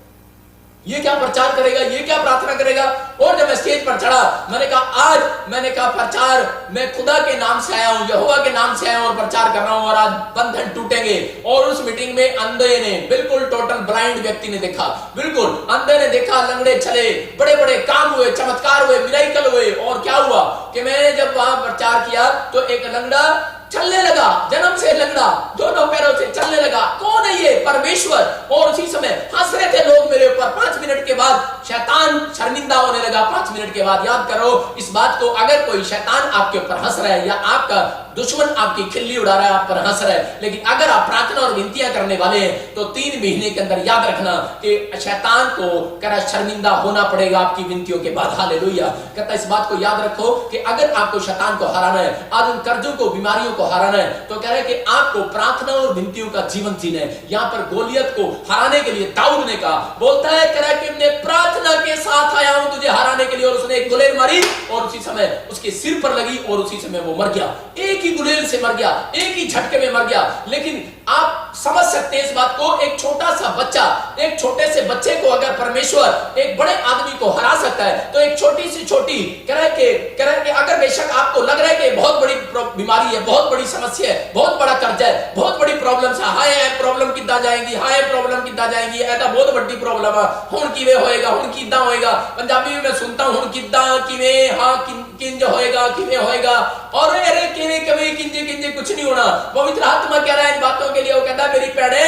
ये क्या प्रचार करेगा, ये क्या प्रार्थना करेगा। और जब मैं स्टेज पर चढ़ा, मैंने कहा प्रचार मैं खुदा के नाम से आया हूं, यहोवा के नाम से आया हूं और प्रचार कर रहा हूं, और आज बंधन टूटेंगे। और उस मीटिंग में अंधे ने, बिल्कुल टोटल ब्लाइंड व्यक्ति ने देखा, बिल्कुल अंधे ने देखा, लंगड़े चले, बड़े बड़े काम हुए, चमत्कार हुए, मिराकल हुए। और क्या हुआ कि मैंने जब वहां प्रचार किया, तो एक लंगड़ा चलने लगा, जन्म से लंगड़ा, दोनों पैरों से चलने लगा। कौन है ये? परमेश्वर। और उसी समय हंस रहे थे लोग मेरे ऊपर। 5 मिनट के बाद शैतान शर्मिंदा होने लगा। 5 मिनट के बाद, याद करो इस बात को, अगर कोई शैतान आपके ऊपर हंस रहा है, या आपका दुश्मन आपकी खिल्ली उड़ा रहा है, आप पर हंस रहा है, लेकिन अगर आप प्रार्थना और विनतियां करने वाले हैं, तो 3 महीने के अंदर याद रखना कि शैतान को करा शर्मिंदा होना पड़ेगा आपकी विनतियों के बाद। हालेलुया। कहता इस बात को याद रखो कि अगर आपको शैतान को हराना है, आज उन कर्जों को, बीमारियों को हराना है, तो कह रहे हैं कि आपको प्रार्थना और विनतियों का जीवन जीना है। यहां पर गोलियत को हराने के लिए दाऊद ने कहा, बोलता है कह रहा है कि मैं प्रार्थना के साथ आया हूं तुझे हराने के लिए। और उसने एक गुलेल मारी, और उसी समय उसके सिर पर लगी, और उसी समय वो मर गया। एक ही गुलेल से मर गया, एक ही झटके में मर गया। लेकिन आप समझ सकते हैं इस बात को, एक छोटा सा बच्चा, एक छोटे से बच्चे को अगर परमेश्वर एक बड़े आदमी को हरा सकता है, तो एक छोटी सी छोटी कह रहा है कि अगर बेशक आपको लग रहा है कि बहुत बड़ी बीमारी है, बहुत बड़ी समस्या है, बहुत बड़ा कर्जा है, बहुत बड़ी प्रॉब्लम है, हाय प्रॉब्लम कितना जाएगी, हाय प्रॉब्लम कितना जाएगी, ऐसा बहुत बड़ी प्रॉब्लम है, हुन किवे होएगा, हुन कितना होएगा, पंजाबी में मैं सुनता हूं हुन कितना किवे, हां किंज होएगा, किवे होएगा, और अरे किवे कभी किंजे किंजे कुछ नहीं होना। पवित्र आत्मा कह रहा है इन बातों के लिए, वो कहता है मेरी पैड़े,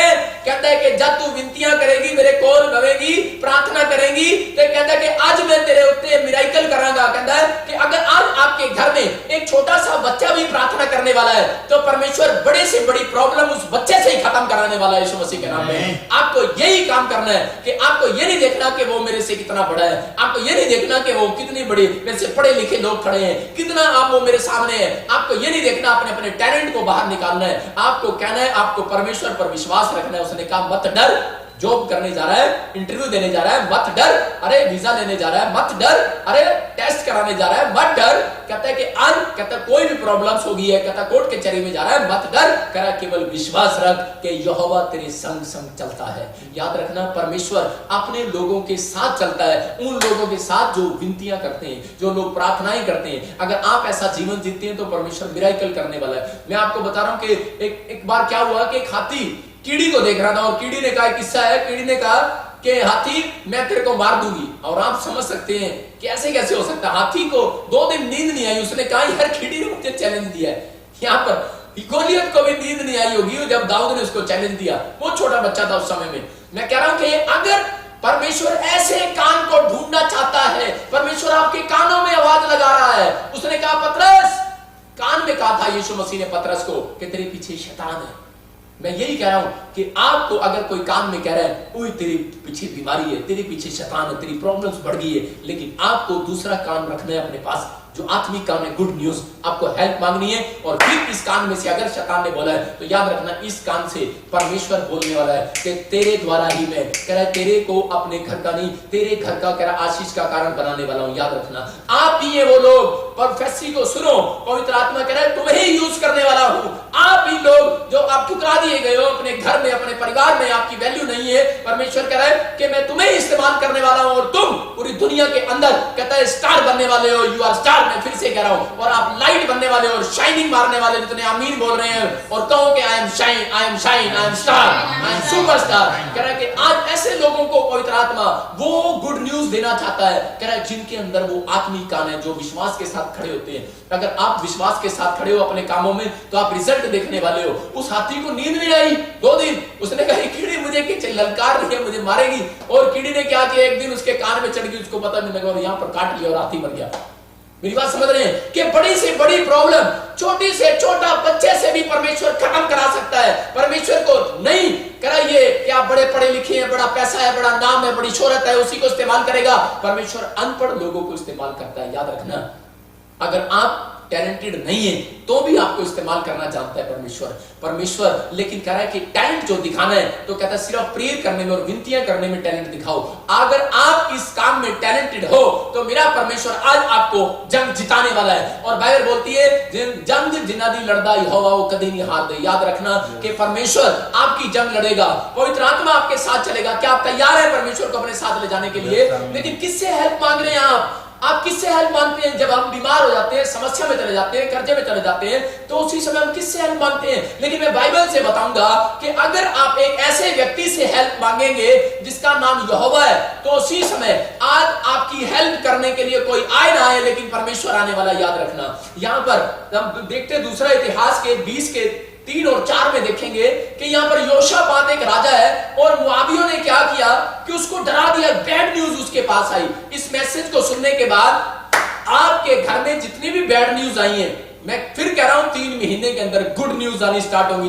कहता है कि जब तू विनतियां करेगी, मेरे कोल बवेगी, प्रार्थना करेगी, तो कहता है कि आज मैं तेरे उत्ते मिराकल करांगा। कहता है कि अगर आज आपके घर में एक छोटा सा बच्चा भी प्रार्थना करने वाला है, तो परमेश्वर बड़े से बड़ी प्रॉब्लम उस बच्चे से ही खत्म कराने वाला है यीशु मसीह के नाम में। आपको यही काम करना है कि आपको ये नहीं देखना कि वो मेरे से कितना बड़ा है, आपको ये नहीं देखना कि वो कितनी बड़ी मेरे से पढ़े लिखे लोग खड़े हैं, कितना आप वो मेरे सामने है, आपको ये नहीं देखना अपने अपने टैलेंट को बाहर निकालना है, आपको कहना है, आपको परमेश्वर पर विश्वास रखना है। उसने कहा मत डर, जॉब करने जा रहा है, इंटरव्यू देने जा रहा है, मत डर, अरे वीजा लेने जा रहा है, मत डर, अरे टेस्ट कराने जा रहा है, मत डर, कहता है कि आज कहता कोई भी प्रॉब्लम्स होगी है, कहता कोर्ट कचहरी में जा रहा है, मत डर, कह रहा केवल विश्वास रख कि यहोवा तेरे संग संग चलता है। याद रखना, परमेश्वर अपने लोगों के साथ चलता है, उन लोगों के साथ जो विनतियां करते हैं, जो लोग प्रार्थनाएं करते हैं। अगर आप ऐसा जीवन जीते हैं तो परमेश्वर मिराकल करने वाला है। मैं आपको बता रहा हूं कि एक बार क्या हुआ कि एक हाथी कीड़ी को देख रहा था, और कीड़ी ने कहा, किस्सा है, कीड़ी ने कहा कि हाथी मैं तेरे को मार दूंगी। और आप समझ सकते हैं कैसे कैसे हो सकता है, हाथी को 2 दिन नींद नहीं आई, उसने कहा यार कीड़ी ने मुझे चैलेंज दिया है। यहाँ पर गोलियत को भी नींद नहीं आई होगी जब दाऊद ने उसको चैलेंज दिया, वो छोटा बच्चा था उस समय में। मैं कह रहा हूं कि अगर परमेश्वर ऐसे कान को ढूंढना चाहता है, परमेश्वर आपके कानों में आवाज लगा रहा है। उसने कहा पतरस, कान में कहा था यीशु मसीह ने पतरस को कि तेरे पीछे शैतान है। मैं यही कह रहा हूं कि आपको अगर कोई कान में कह रहा है ओए तेरे पीछे बीमारी है, तेरे पीछे शैतान है, तेरी प्रॉब्लम्स बढ़ गई है, लेकिन आपको दूसरा कान रखना है अपने पास, जो आत्मिक कान है, गुड न्यूज, आपको हेल्प मांगनी है। और फिर इस कान में से अगर शैतान ने बोला है तो याद रखना, इस कान से परमेश्वर बोलने वाला है कि तेरे द्वारा ही मैं कह रहा है तेरे को अपने घर का नहीं, तेरे घर का कह रहा आशीष का कारण बनाने वाला हूं। याद रखना, आप ही ये वो लोग, प्रोफेसी को सुनो, पवित्र आत्मा कह रहा है तुम्हें ही यूज करने वाला हूं। आप ही लोग जो आप ठुकरा दिए गए हो अपने घर में, अपने परिवार में, आपकी वैल्यू नहीं है, परमेश्वर कह रहा है कि मैं तुम्हें इस्तेमाल करने वाला हूं, और तुम पूरी दुनिया के अंदर कहता है स्टार बनने वाले हो। यू आर स्टार, मैं फिर से कह रहा हूं, और आप लाइट बनने वाले हो और शाइनिंग मारने वाले, जितने आमीन बोल रहे हैं और कहो कि I am shine, I am shine, I am star, I am superstar. कह रहा है कि आज ऐसे लोगों को पवित्र आत्मा वो गुड न्यूज देना चाहता है, कह रहा है जिनके अंदर वो आत्मिक कान है, जो विश्वास के साथ खड़े होते हैं। अगर आप विश्वास के साथ खड़े हो अपने कामों में तो आप रिजल्ट देखने वाले हो। उस हाथी को नींद नहीं आई 2 दिन, उसने कहा कीड़ी मुझे ललकार रही है, मुझे मारेगी, और कीड़ी ने क्या किया, एक दिन उसके कान में चढ़ गई, उसको पता नहीं लगा और यहां पर काट लिया और हाथी मर गया। मेरी बात समझ रहे हैं कि बड़ी से बड़ी प्रॉब्लम छोटी से छोटा बच्चे से भी परमेश्वर खत्म करा सकता है। परमेश्वर को नहीं कराइए कि आप बड़े पढ़े लिखे हैं, बड़ा पैसा है, बड़ा नाम है, बड़ी शोहरत है, उसी को इस्तेमाल करेगा। परमेश्वर अनपढ़ लोगों को इस्तेमाल करता है। याद रखना, अगर आप टैलेंटेड नहीं है तो भी आपको इस्तेमाल करना जानता है परमेश्वर। लेकिन कह रहा है कि टैलेंट जो दिखाना है तो कहता है सिर्फ प्रेयर करने में और विनतियां करने में टैलेंट दिखाओ। अगर आप इस काम में टैलेंटेड हो तो मेरा परमेश्वर आज आपको जंग जिताने वाला है। और बाइबल बोलती है जंग जिन्ना दी लड़दा यहोवा वो कभी नहीं हार दे। याद रखना कि परमेश्वर आपकी जंग लड़ेगा, पवित्र आत्मा आपके साथ चलेगा। क्या आप तैयार है परमेश्वर को अपने साथ ले जाने के लिए? लेकिन किससे हेल्प मांग रहे हैं आप किससे हेल्प मांगते हैं? जब हम बीमार हो जाते हैं, समस्या में चले जाते हैं, कर्जे में चले जाते हैं, तो उसी समय हम किससे हेल्प मांगते हैं? लेकिन मैं बाइबल से बताऊंगा कि अगर आप एक ऐसे व्यक्ति से हेल्प मांगेंगे जिसका नाम यहोवा है, तो उसी समय आज आपकी हेल्प करने के लिए कोई आए ना आए, लेकिन परमेश्वर आने वाला। याद रखना, यहां पर हम देखते दूसरा इतिहास के 20 के 3 और 4 में देखेंगे कि यहां पर योशापात एक राजा है और मुआवियों ने क्या किया कि उसको डरा दिया। बैड न्यूज उसके पास आई। इस मैसेज को सुनने के बाद आपके घर में जितनी भी बैड न्यूज आई है, मैं फिर कह रहा हूं 3 महीने के अंदर गुड न्यूज आनी स्टार्ट होगी।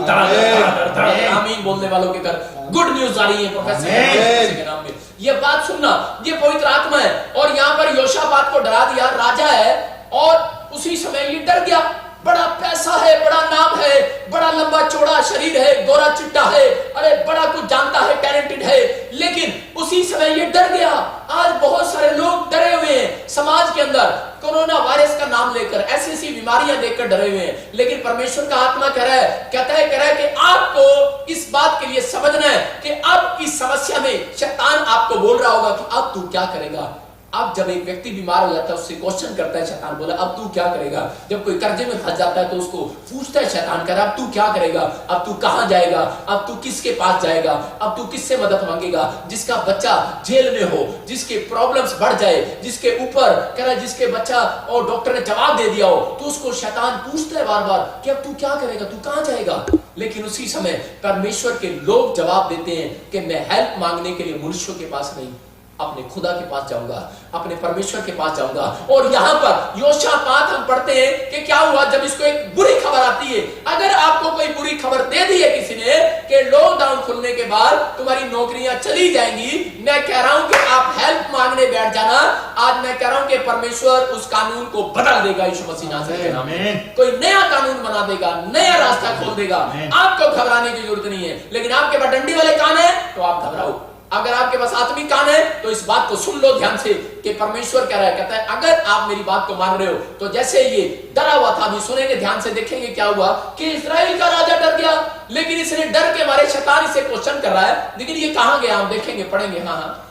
आमीन बोलने वालों के घर गुड न्यूज आ रही है प्रोफेसर के नाम में। ये बात सुनना, ये पवित्र आत्मा है। और यहां पर योशापात को डरा दिया, राजा है, और उसी समय ये डर गया। बड़ा पैसा है, बड़ा नाम है, बड़ा लंबा चौड़ा शरीर है, गोरा चिट्टा है, अरे बड़ा कुछ जानता है, टैलेंटेड है, लेकिन उसी समय ये डर गया। आज बहुत सारे लोग डरे हुए हैं समाज के अंदर, कोरोना वायरस का नाम लेकर, ऐसी बीमारियां देखकर डरे हुए हैं। लेकिन परमेश्वर का आत्मा कह रहा है कि आपको इस बात बात के लिए समझना है कि अब इस समस्या में शैतान आपको बोल रहा होगा कि अब तू क्या करेगा। अब जब एक व्यक्ति बीमार हो जाता है उससे क्वेश्चन करता है शैतान, बोला अब तू क्या करेगा। जब कोई कर्जे में फंस जाता है तो उसको पूछता है शैतान, कर अब तू क्या करेगा, अब तू कहां जाएगा, अब तू किसके पास जाएगा, अब तू किससे मदद मांगेगा। जिसका बच्चा जेल में हो, जिसके प्रॉब्लम्स बढ़ जाए, जिसके ऊपर कह रहा है जिसके बच्चा और डॉक्टर ने जवाब दे दिया हो, तो उसको शैतान पूछता है बार बार कि अब तू क्या करेगा, तू कहां जाएगा। लेकिन उसी समय परमेश्वर के लोग जवाब देते हैं कि मैं हेल्प मांगने के लिए मनुष्यों के पास नहीं, अपने खुदा के पास जाऊंगा, अपने परमेश्वर के पास जाऊंगा। और यहां पर योशापात हम पढ़ते हैं कि क्या हुआ जब इसको एक बुरी खबर आती है। अगर आपको कोई बुरी खबर दे दी है किसी ने कि लॉकडाउन खुलने के बाद तुम्हारी नौकरियां चली जाएंगी, मैं कह रहा हूं कि आप हेल्प मांगने बैठ जाना। आज मैं कह रहा हूं कि परमेश्वर उस कानून को बदल देगा यीशु मसीह नासरी के नाम में। कोई नया कानून बना देगा, नया रास्ता खोल देगा। आपको घबराने की जरूरत नहीं है। लेकिन आपके पास डंडी वाले कान है तो आप घबराओ। अगर आपके पास आत्मिक कान है तो इस बात को सुन लो ध्यान से कि परमेश्वर कह रहा है, कहता है अगर आप मेरी बात को मान रहे हो तो जैसे ये डरा हुआ था, अभी सुनेंगे ध्यान से, देखेंगे क्या हुआ कि इस्राएल का राजा डर गया। लेकिन इसने डर के मारे शैतान इसे क्वेश्चन कर रहा है, लेकिन ये कहां गया हम देखेंगे, पढ़ेंगे। हाँ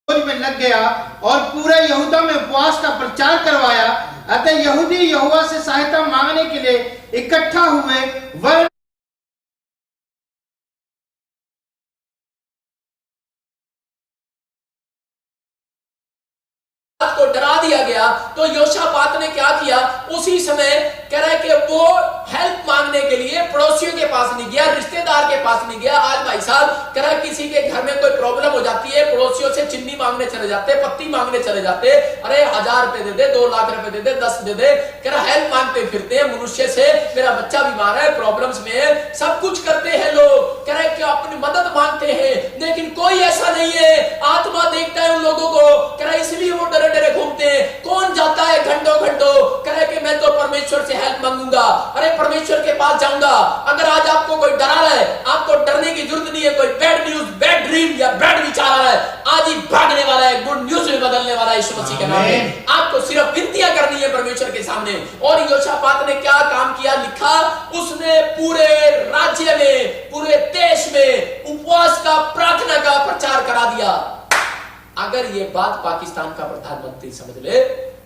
में लग गया और पूरे यहूदा में उपवास का प्रचार करवाया। अतः यहूदी यहोवा से सहायता मांगने के लिए इकट्ठा हुए। वह को डरा दिया गया। तो योशापात ने क्या किया, उसी समय कह रहा है कि वो हेल्प मांगने के लिए पड़ोसियों के पास नहीं गया, रिश्तेदार के पास नहीं गया। आज भाई साहब कह रहा है किसी के घर में कोई प्रॉब्लम हो जाती है, पड़ोसियों से चिन्नी मांगने चले जाते, पत्ती मांगने चले जाते, अरे 1000 रुपए दे दे, 2 लाख रुपए दे दे, 10 दे दे। कह रहा हेल्प मांगते फिरते हैं मनुष्य से, मेरा बच्चा बीमार है, प्रॉब्लम्स में है, सब कुछ करते हैं लोग। कह रहे कि अपनी मदद मांगते हैं, लेकिन कोई ऐसा नहीं है। आत्मा देखता है उन लोगों को, कह रहा इसलिए वो डरे डरे घूमते हैं। कौन जाता है घंटों घंटों, कह रहे कि मैं तो परमेश्वर से हेल्प मांगूंगा, अरे परमेश्वर के पास जाऊंगा। अगर आज आपको कोई डरा रहा है, आपको डरने की जरूरत नहीं है। कोई बैड न्यूज, बैड ड्रीम या बैड विचार आ रहा है, आज ही भागने वाला है, गुड न्यूज में बदलने वाला है यीशु मसीह के नाम में। आपको सिर्फ विनतियां करनी है परमेश्वर के सामने। और योशापात ने क्या काम किया, लिखा उसने पूरे राज्य में, पूरे देश में उपवास का, प्रार्थना का प्रचार करा दिया। अगर ये बात पाकिस्तान का प्रधानमंत्री समझ ले,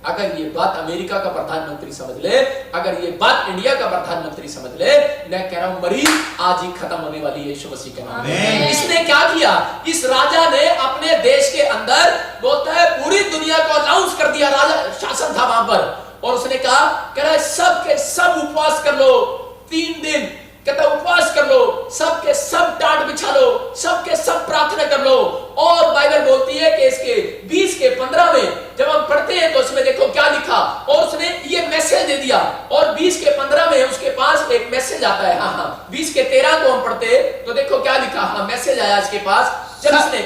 अगर ये बात अमेरिका का प्रधानमंत्री समझ ले, अगर ये बात इंडिया का प्रधानमंत्री समझ ले, मैं कह रहा हूं मरीज आज ही खत्म होने वाली है यीशु मसीह के नाम में। इसने क्या किया, इस राजा ने अपने देश के अंदर बोलता है पूरी दुनिया को अनाउंस कर दिया, राजा शासन था वहां पर। और उसने कहा, कह रहा है सब के सब उपवास कर लो 3 दिन, कहता उपवास कर लो, सबके सब टाट बिछा लो, सबके सब प्रार्थना कर लो। और बाइबल बोलती है कि इसके 20 के 15 में जब हम पढ़ते हैं तो उसमें देखो क्या लिखा, और उसने ये मैसेज दे दिया। और 20 के 15 में उसके पास एक मैसेज आता है। हाँ 20 के 13 को हम पढ़ते हैं तो देखो क्या लिखा, हाँ मैसेज आया इसके पास। जब इसने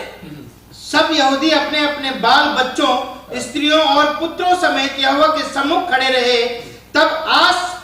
सब यहूदी अपने अपने बाल बच्चों, स्त्रियों और पुत्रों समेत यहोवा के सम्मुख खड़े रहे। तब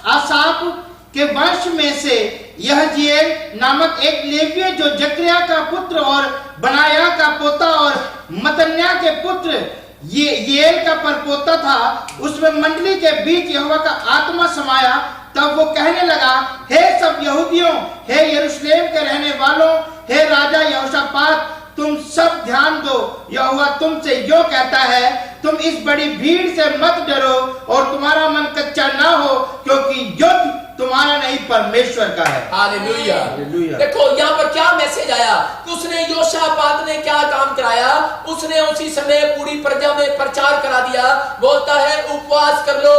आसाप के वंश में से यहजीएल नामक एक लेवीय जो जकरिया का पुत्र और बनाया का पोता और मतन्या के पुत्र येल का परपोता था, उसमें मंडली के बीच यहोवा का आत्मा समाया। तब वो कहने लगा, हे सब यहूदियों, हे यरूशलेम के रहने वालों, हे राजा यहोशापात, तुम सब ध्यान दो। यहोवा तुमसे यो कहता है, तुम इस बड़ी भीड़ से मत डरो और तुम्हारा मन कच्चा ना हो, क्योंकि युद्ध तुम्हारा नहीं परमेश्वर का है। हालेलुया। देखो यहाँ पर क्या मैसेज आया, उसने योशापात ने क्या काम कराया, उसने उसी समय पूरी प्रजा में प्रचार करा दिया। बोलता है उपवास कर लो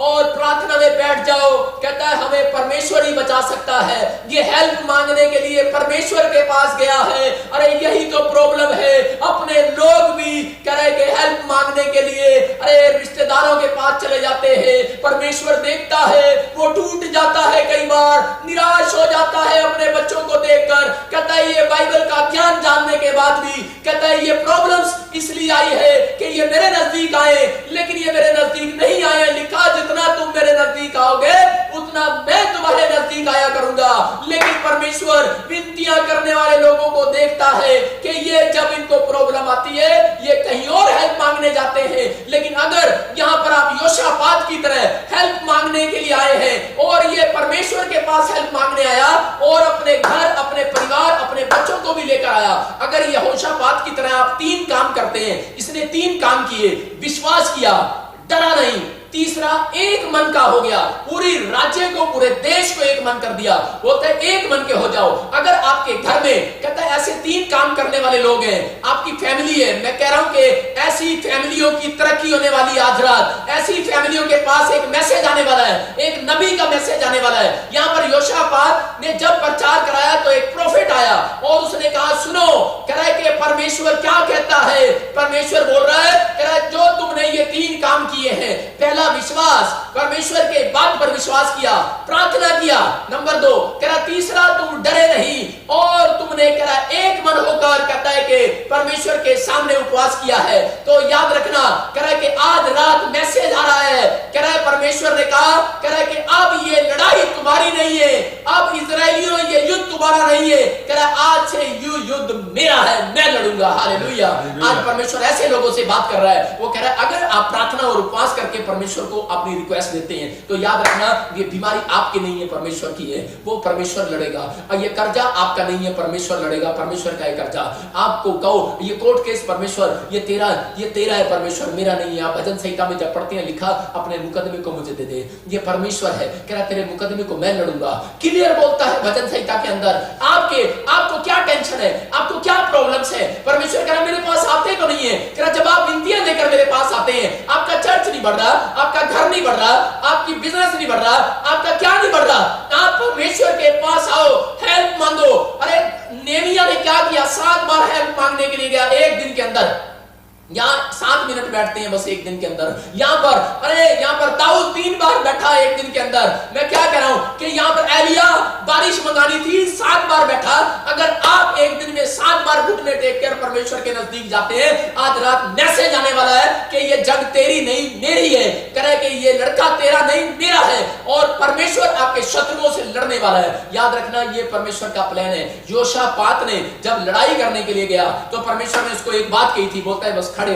और प्रार्थना में बैठ जाओ। कहता है हमें परमेश्वर ही बचा सकता है। ये हेल्प मांगने के लिए परमेश्वर के पास गया है। अरे यही तो प्रॉब्लम है, अपने लोग भी कह रहे कि हेल्प मांगने के लिए अरे रिश्तेदारों के पास चले जाते हैं। परमेश्वर देखता है, वो टूट जाता है, कई बार निराश हो जाता है अपने बच्चों को देखकर। कहता है ये बाइबल का ज्ञान जानने के बाद बाद भी कहता है ये प्रॉब्लम्स इसलिए आई है कि ये मेरे नजदीक आए, लेकिन ये मेरे नजदीक नहीं आए। लिखा जितना तुम मेरे नजदीक आओगे उतना मैं तुम्हारे नजदीक आया करूंगा। लेकिन परमेश्वर विनतियां करने वाले लोगों को देखता है कि ये जब इनको प्रॉब्लम आती है ये कहीं और हेल्प मांगने जाते हैं, लेकिन अगर यहां पर आप योशापात की तरह हेल्प मांगने के लिए आए हैं और ये परमेश्वर के पास हेल्प मांगने आया और अपने घर, अपने परिवार, अपने बच्चों को भी लेकर आया। अगर यहोशापात की तरह आप 3 काम करते हैं, इसने 3 काम किए, विश्वास किया, डरा नहीं, तीसरा एक मन का हो गया, पूरी राज्य को, पूरे देश को एक मन कर दिया। बोलते हैं एक मन के हो जाओ। अगर आपके घर में कहता है ऐसे 3 काम करने वाले लोग हैं, आपकी फैमिली है, मैं कह रहा हूं कि ऐसी फैमिलियों की तरक्की होने वाली आज रात, ऐसी फैमिलियों के पास एक मैसेज आने वाला है, एक नबी का मैसेज आने वाला है। यहां पर योशापात ने जब प्रचार कराया तो एक प्रोफेट आया और उसने कहा सुनो, कह रहा है कि परमेश्वर क्या कहता है। परमेश्वर बोल रहा है, कह रहा है जो तुमने ये 3 काम किए हैं, पहला विश्वास, परमेश्वर के बात पर विश्वास किया, प्रार्थना किया, नंबर 2 कह रहा तीसरा तुम डरे नहीं और तुमने कह रहा एक मन होकर कहता है कि परमेश्वर के सामने उपवास किया है। तो याद रखना, कह रहा है कि आज रात मैसेज आ रहा है, कह रहा है परमेश्वर ने कहा, कह रहा है कि अब ये लड़ाई तुम्हारी नहीं है, अब इजरायलियों ये युद्ध तुम्हारा नहीं है, कह रहा है आज से युद्ध मेरा है, मैं लड़ूंगा। हालेलुया। आज परमेश्वर ऐसे लोगों से बात कर रहा है, वो कह रहा है अगर आप प्रार्थना और उपवास करके परमेश्वर को अपनी रिक्वेस्ट देते हैं तो याद रखना ये बीमारी आपकी नहीं है, परमेश्वर की है, वो परमेश्वर लड़ेगा। और ये कर्जा आपका नहीं है, परमेश्वर लड़ेगा, परमेश्वर का है कर्जा। आपको कहो ये कोर्ट केस परमेश्वर ये तेरा है, परमेश्वर मेरा नहीं है। आप भजन संहिता में जब पढ़ते हैं लिखा अपने मुकदमे को मुझे दे दे, ये परमेश्वर है, कह रहा तेरे मुकदमे को मैं लड़ूंगा। क्लियर बोलता है भजन संहिता के अंदर। आपको क्या टेंशन है, आपको क्या प्रॉब्लम्स है, परमेश्वर कह रहा मेरे पास आते तो नहीं है, कह रहा जब आप विनतियां लेकर मेरे पास आते हैं, आपका चर्च नहीं बढ़ रहा, आपका घर नहीं बढ़ रहा, आपकी बिजनेस नहीं बढ़ रहा, आपका क्या नहीं बढ़ रहा, आप परमेश्वर के पास आओ, हेल्प मांगो। अरे नेमिया ने क्या किया, 7 बार हेल्प मांगने के लिए गया एक दिन के अंदर। यहाँ 7 मिनट बैठते हैं बस एक दिन के अंदर। यहाँ पर दाऊद 3 बार बैठा एक दिन के अंदर। मैं क्या कह रहा हूं कि यहाँ पर एलिया बारिश मंगानी थी, 7 बार बैठा। अगर आप एक दिन में 7 बार घुटने टेक कर परमेश्वर के नजदीक जाते हैं, आज रात मैसेज आने वाला है कि ये जंग तेरी नहीं मेरी है, करे कि ये लड़का तेरा नहीं मेरा है और परमेश्वर आपके शत्रुओं से लड़ने वाला है। याद रखना ये परमेश्वर का प्लान है। योशापात ने जब लड़ाई करने के लिए गया तो परमेश्वर ने उसको एक बात कही थी, बोलता है बस खड़े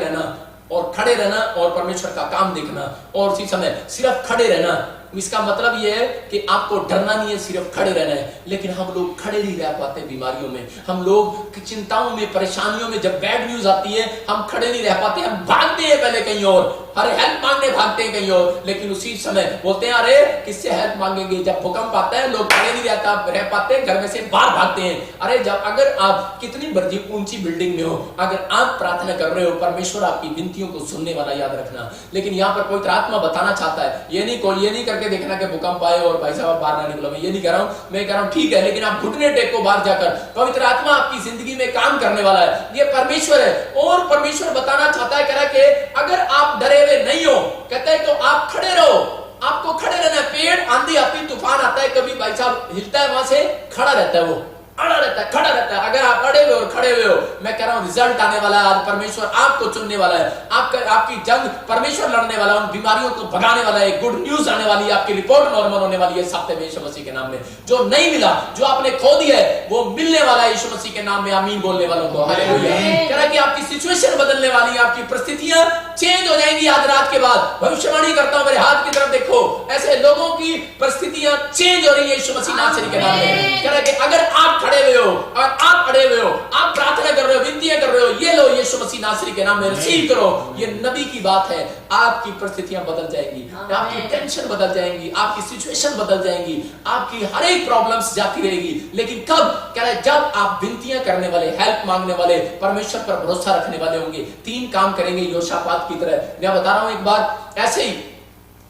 रहना और परमेश्वर का काम देखना और उसी समय सिर्फ खड़े रहना। इसका मतलब यह है कि आपको डरना नहीं है, सिर्फ खड़े रहना है। लेकिन हम लोग खड़े नहीं रह पाते बीमारियों में, हम लोग चिंताओं में, परेशानियों में, जब बैड न्यूज आती है हम खड़े नहीं रह पाते, हम भागते हैं पहले कहीं और, अरे हेल्प मांगने भागते हैं कहीं और। लेकिन उसी समय बोलते हैं अरे किससे हेल्प मांगेंगे। जब भूकंप आता है लोग खड़े नहीं रह पाते, घर में से बाहर भागते हैं। अरे जब अगर आप कितनी बड़ी ऊंची बिल्डिंग में हो, अगर आप प्रार्थना कर रहे हो, परमेश्वर आपकी विनतियों को सुनने वाला, याद रखना। लेकिन यहाँ पर पवित्र आत्मा बताना चाहता है, ये नहीं करके देखना कि भूकंप आए और भाई साहब बाहर ना निकलो। मैं ये नहीं कह रहा हूं, मैं कह रहा हूं ठीक है, लेकिन आप घुटने टेको बाहर जाकर, पवित्र आत्मा आपकी जिंदगी में काम करने वाला है, ये परमेश्वर है। और परमेश्वर बताना चाहता है, कह रहा है कि अगर आप डरे हुए नहीं हो, कहते हैं तो आप खड़े रहो, आपको खड़े रहना है। पेड़ आंधी आती, तूफान आता है, कभी भाई साहब हिलता है, वहां से खड़ा रहता है, वो अड़ा रहता है, खड़ा रहता है। अगर आप अड़े हुए और खड़े हुए हो, मैं कह रहा हूं रिजल्ट आने वाला है। आज परमेश्वर आपको चुनने वाला है, आपकी जंग परमेश्वर लड़ने वाला है, उन बीमारियों को भगाने वाला है। गुड न्यूज आने वाली है, आपकी रिपोर्ट नॉर्मल होने वाली है सप्ताह में यीशु मसीह के नाम में। जो नहीं मिला, जो आपने खो दिया है, वो मिलने वाला है यीशु मसीह के नाम में। आमीन बोलने वालों को हालेलुया। कह रहा है कि आपकी सिचुएशन बदलने वाली है, आपकी परिस्थितियां चेंज हो जाएंगी आज रात के बाद। भविष्यवाणी करता हूं, मेरे हाथ की तरफ देखो, ऐसे लोगों की परिस्थितियां चेंज हो रही है यीशु मसीह नासरी के नाम में। कह रहा है कि अगर आप खड़े हुए हो और आप अड़े हुए हो, आप प्रार्थना कर रहे हो, विनतियां कर रहे हो, ये लो यीशु मसीह नासरी के नाम में रिसीव करो। ये नबी की बात है, आपकी परिस्थितियां बदल जाएंगी, आपकी टेंशन बदल जाएंगी, आपकी सिचुएशन बदल जाएंगी, आपकी हर एक प्रॉब्लम्स जाती रहेगी। लेकिन कब? कह रहा है जब आप विनतियां करने वाले, हेल्प मांगने वाले, परमेश्वर पर भरोसा रखने वाले होंगे। 3 काम करेंगे योशापात की तरह। मैं बता रहा हूं एक बार ऐसे ही,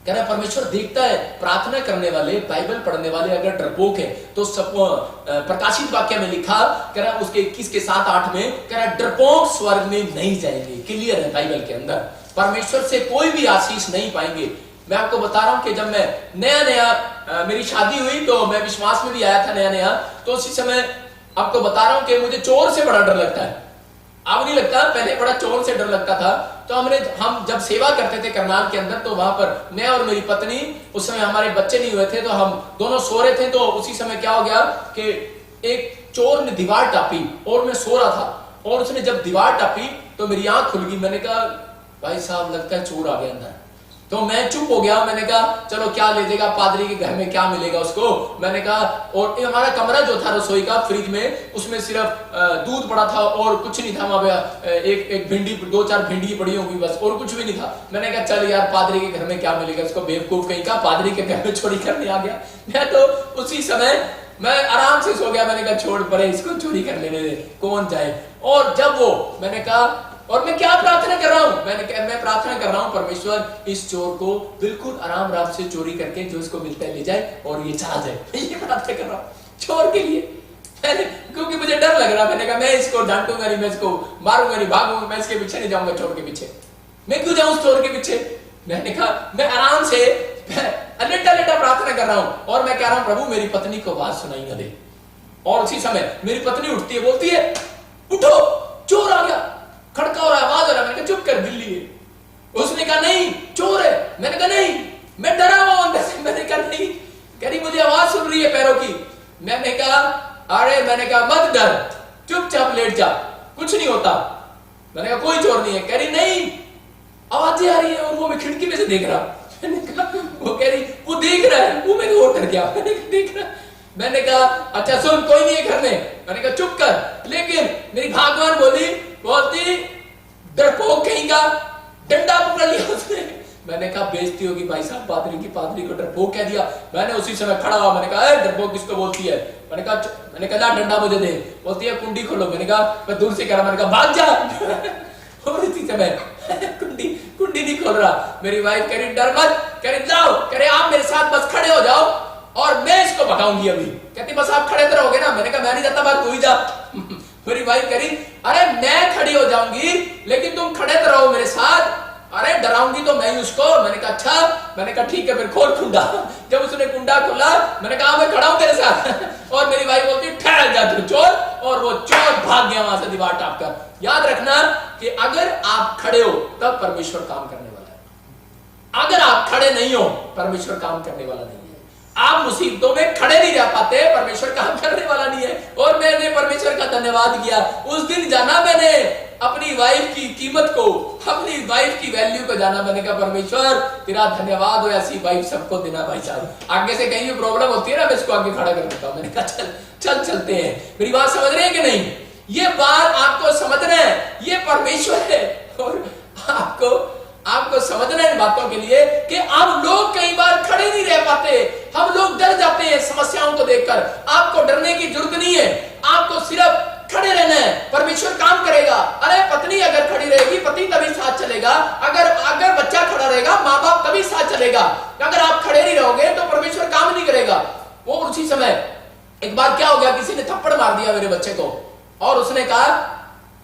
कह रहा परमेश्वर देखता है प्रार्थना करने वाले, बाइबल पढ़ने वाले अगर डरपोक है तो सब प्रकाशित वाक्य में लिखा, कह रहा उसके 21 के 7-8 में, कह रहा डरपोक स्वर्ग में नहीं जाएंगे। क्लियर है बाइबल के अंदर, परमेश्वर से कोई भी आशीष नहीं पाएंगे। मैं आपको बता रहा हूं कि जब मैं नया मेरी शादी हुई तो मैं विश्वास में भी आया था नया, तो उसी समय आपको बता रहा हूं कि मुझे चोर से बड़ा डर लगता है। अब नहीं लगता, पहले बड़ा चोर से डर लगता था। तो हम जब सेवा करते थे करनाल के अंदर, तो वहां पर मैं और मेरी पत्नी, उस समय हमारे बच्चे नहीं हुए थे, तो हम दोनों सो रहे थे। तो उसी समय क्या हो गया कि एक चोर ने दीवार टापी और मैं सो रहा था, और उसने जब दीवार टापी तो मेरी आंख खुल गई। मैंने कहा भाई साहब लगता है चोर आ गया अंदर। तो मैं चुप हो गया। मैंने कहा चलो क्या ले जाएगा पादरी के घर में, क्या मिलेगा उसको। मैंने कहा, और हमारा कमरा जो था रसोई का, फ्रिज में, उसमें सिर्फ दूध पड़ा था और कुछ नहीं था। वहां पे एक भिंडी, 2-4 भिंडी पड़ी होगी बस, और कुछ भी नहीं था। मैंने कहा चल यार पादरी के घर में क्या मिलेगा, उसको बेवकूफ कहीं का पादरी के घर में चोरी करने आ गया। मैं तो उसी समय मैं आराम से सो गया। मैंने कहा छोड़ परे, इसको चोरी कर लेने दे, कौन जाए। और जब वो, मैंने कहा, और मैं क्या प्रार्थना कर रहा हूं, मैं प्रार्थना कर रहा हूं परमेश्वर इस चोर को बिल्कुल आराम से चोरी करके जो इसको मिलता है ले जाए और ये चला जाए। ये प्रार्थना कर रहा हूं चोर के लिए, क्योंकि मुझे डर लग रहा। मैंने कहा मैं इसको डांटूंगा नहीं, मैं इसको मारूंगा नहीं, भागूंगा, मैं इसके पीछे नहीं जाऊंगा चोर के पीछे। मैं क्यों जाऊं चोर के पीछे। मैंने कहा मैं आराम से लेटा लेटा प्रार्थना कर रहा हूं, और मैं कह रहा हूं प्रभु मेरी पत्नी को आवाज सुनाई ना दे। और उसी समय मेरी पत्नी उठती है, बोलती है उठो चोर आ गया, खड़का हो रहा है, आवाज हो रहा है। मैंने कहा चुप कर बिल्ली है। उसने कहा नहीं चोर है। मैंने कहा नहीं, मैं डरा हुआ अंदर से। मैंने कहा नहीं, कह रही मुझे आवाज सुन रही है पैरों की। मैंने कहा अरे, मैंने कहा मत डर, चुपचाप लेट जा, कुछ नहीं होता। मैंने कहा कोई चोर नहीं है। कह रही नहीं आवाजें आ रही है, और वो मैं खिड़की में से देख रहा। मैंने कहा, वो कह रही वो देख रहा है, वो मैं वो डर गया। मैंने देख रहा। मैंने कहा अच्छा सुन, कोई नहीं है घर में। मैंने कहा चुप कर। लेकिन मेरी भगवान बोलती डरपोक कहीं का, डंडा पकड़ लिया उसने। मैंने कहा बेइज्जती होगी भाई साहब, पादरी को डरपोक कह दिया। मैंने उसी समय खड़ा हुआ। मैंने कहा डरपोक किसको बोलती है। मैंने कहा डंडा मुझे दे। बोलती है कुंडी खोलो। मैंने कहा मैं दूर से कह रहा। मैंने कहा भाग जा। और इसी समय कुंडी नहीं खोल रहा। मेरी वाइफ कह रही डर मत, कह रही जाओ, कह रही आप मेरे साथ बस खड़े हो जाओ और मैं इसको भगाऊंगी अभी। कहती बस आप खड़े तो रहोगे ना। मैंने कहा मैं नहीं जाता, बात तू ही जा। मेरी वाइफ कह रही अरे मैं खड़ी हो जाऊंगी लेकिन तुम खड़े तो रहो मेरे साथ। अरे डराऊंगी तो मैं ही उसको। मैंने कहा अच्छा। मैंने कहा ठीक है फिर खोल कुंडा। जब उसने कुंडा खोला, मैंने कहा मैं खड़ा हूं तेरे साथ। और मेरी वाइफ बोलती ठहर जा तू चोर, और वो चोर भाग गया वहां से दीवार टाप कर। याद रखना कि अगर आप खड़े हो तब परमेश्वर काम करने वाला है, अगर आप खड़े नहीं हो परमेश्वर काम करने वाला नहीं है। आप मुसीबतों में खड़े नहीं रह पाते, परमेश्वर काम करने वाला नहीं है। और मैंने परमेश्वर का धन्यवाद किया। उस दिन जाना मैंने अपनी वाइफ की कीमत को, अपनी वाइफ की वैल्यू को जाना। मैंने कहा परमेश्वर तेरा धन्यवाद हो, ऐसी वाइफ सबको देना भाई साहब। आगे से कहीं भी प्रॉब्लम होती है ना, मैं इसको आगे खड़ा कर देता हूं। मैंने कहा चल चलते हैं। मेरी बात समझ रहे हैं कि नहीं। ये बात आपको समझना है, ये परमेश्वर है। और आपको समझना है इन बातों के लिए कि हम लोग कई बार खड़े नहीं रह पाते, हम लोग डर जाते हैं समस्याओं को देखकर। आपको डरने की जरूरत नहीं है, आपको सिर्फ खड़े रहना है, परमेश्वर काम करेगा। अरे पत्नी अगर खड़ी रहेगी पति तभी साथ चलेगा, अगर बच्चा खड़ा रहेगा माँ बाप तभी साथ चलेगा। अगर आप खड़े नहीं रहोगे तो परमेश्वर काम नहीं करेगा। वो उसी समय एक बार क्या हो गया, किसी ने थप्पड़ मार दिया मेरे बच्चे को, और उसने कहा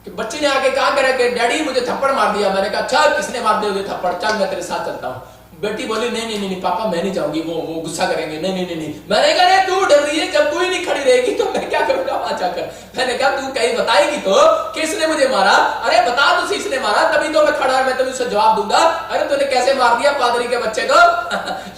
कि बच्चे ने आके कहा करे कि डैडी मुझे थप्पड़ मार दिया। मैंने कहा अच्छा किसने मार दिया तुझे थप्पड़, चल मैं तेरे साथ चलता हूँ। बेटी बोली नहीं पापा मैं नहीं जाऊंगी, वो गुस्सा करेंगे। नहीं। मैंने कहा तू डर रही है, जब तू ही नहीं खड़ी रहेगी तो मैं क्या करूंगा वहां जाकर। मैंने कहा तू कहीं बताएगी तो किसने मुझे मारा। अरे बता तो इसने मारा, तभी तो मैं खड़ा, मैं तुम्हें उससे जवाब दूंगा। अरे तूने कैसे मार दिया पादरी के बच्चे को।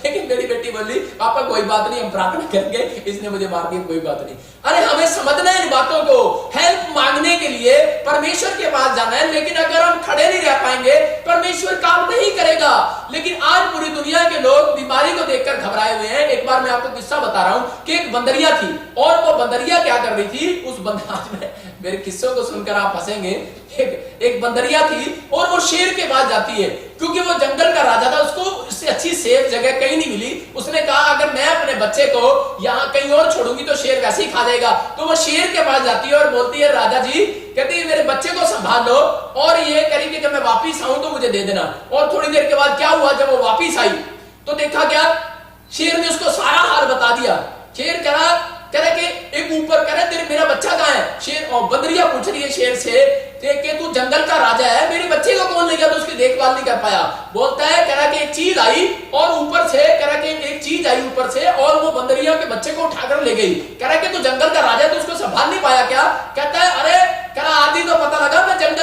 लेकिन मेरी बेटी बोली पापा कोई बात नहीं, हम प्रार्थना करेंगे, इसने मुझे मार दिया कोई बात नहीं। अरे हमें समझना है इन बातों को। हेल्प मांगने के लिए परमेश्वर के पास जाना है, लेकिन अगर हम खड़े नहीं रह पाएंगे परमेश्वर काम नहीं करेगा। लेकिन आज पूरी दुनिया के लोग बीमारी को देखकर घबराए हुए हैं। एक बार मैं आपको किस्सा बता रहा हूं कि एक बंदरिया थी, और वो बंदरिया क्या कर रही थी, उस बंदरिया में मेरे किस्सों को सुनकर आप हंसेंगे। एक बंदरिया थी और वो शेर के पास जाती है, क्योंकि वो जंगल का राजा था, उसको इससे अच्छी सेफ जगह कहीं नहीं मिली। उसने कहा अगर मैं अपने बच्चे को यहाँ कहीं और छोड़ूंगी तो शेर वैसे ही खा जाएगा। तो वो शेर के पास जाती है और बोलती है राजा जी, कहती है मेरे बच्चे को संभाल लो, और ये करी कि जब मैं वापिस आऊं तो मुझे दे देना। और थोड़ी देर के बाद क्या हुआ, जब वो वापिस आई तो देखा क्या, शेर ने उसको सारा हाल बता दिया। शेर कह रहा कि एक ऊपर कह रहा तेरे मेरा बच्चा कहाँ है। शेर और बंदरिया पूछ रही है शेर से कि तू जंगल का राजा है, मेरे बच्चे को कौन ले गया, तो उसकी देखभाल नहीं कर पाया। बोलता है कह रहा कि एक चीज आई और ऊपर से, कह रहा कि एक चीज आई ऊपर से और वो बंदरिया के बच्चे को उठाकर ले गई। कह रहा कि तू जंगल का राजा है तो उसको संभाल नहीं पाया क्या। कहता है अरे कह रहा आदि तो पता लगा मैं जंगल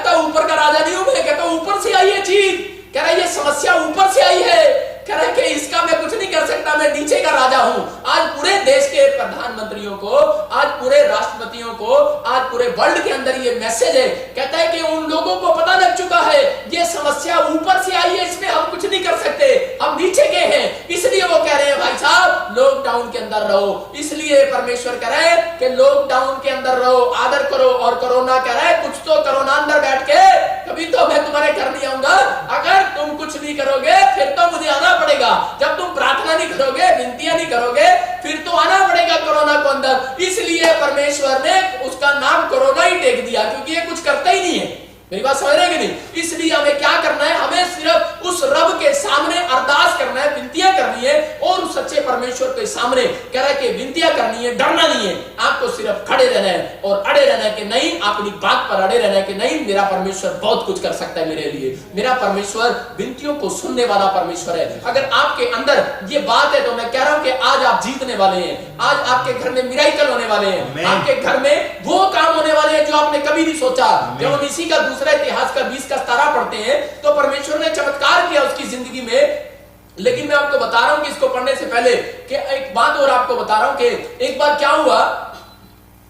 कहता ऊपर का राजा नहीं हूं मैं, कहता ऊपर से आई है चीज, कह रहा है ये समस्या ऊपर से आई है, कह रहा है कि इसका मैं कुछ नहीं कर सकता, मैं नीचे का राजा हूं। आज पूरे देश के प्रधानमंत्रियों को, आज पूरे राष्ट्रपतियों को, आज पूरे वर्ल्ड के अंदर ये मैसेज है, कहता है कि उन लोगों को पता लग चुका है ये समस्या ऊपर से आई है, इसमें हम कुछ नहीं कर सकते, हम नीचे के हैं। इसलिए वो कह रहे हैं भाई साहब लॉकडाउन के अंदर रहो, इसलिए परमेश्वर कह रहा है कि लॉकडाउन के अंदर रहो, आदर करो। और कोरोना कह रहा है कुछ तो कोरोना अंदर बैठ के कभी तो मैं तुम्हारे घर नहीं आऊंगा, अगर तुम कुछ नहीं करोगे फिर तो मुझे आना पड़ेगा, जब तुम प्रार्थना नहीं करोगे, विनतियां नहीं करोगे, फिर तो आना पड़ेगा कोरोना को अंदर। इसलिए परमेश्वर ने उसका नाम कोरोना ही टेक दिया, क्योंकि ये कुछ करता ही नहीं है। मेरी बात समझ रहे हैं कि नहीं? इसलिए हमें क्या करना है, हमें सिर्फ उस रब के सामने अरदास करना है, विनतियां करनी है, और उस सच्चे परमेश्वर के सामने कह रहा है कि विनतियां करनी है, डरना नहीं है, आपको सिर्फ खड़े रहना है और अड़े रहना है कि नहीं, अपनी बात पर अड़े रहना है कि नहीं, मेरा परमेश्वर बहुत कुछ कर सकता है मेरे लिए, मेरा परमेश्वर विनतियों को सुनने वाला परमेश्वर है। अगर आपके अंदर ये बात है तो मैं कह रहा हूं कि आज आप जीतने वाले हैं, आज आपके घर में मिराकल होने वाले हैं, आपके घर में वो काम होने वाले हैं जो आपने कभी नहीं सोचा। जब हम इसी का दूसरा इतिहास का 20 का तारा पढ़ते हैं तो परमेश्वर ने चमत्कार किया उसकी जिंदगी में। लेकिन मैं आपको बता रहा हूं कि इसको पढ़ने से पहले कि एक बात और आपको बता रहा हूं कि एक बार क्या हुआ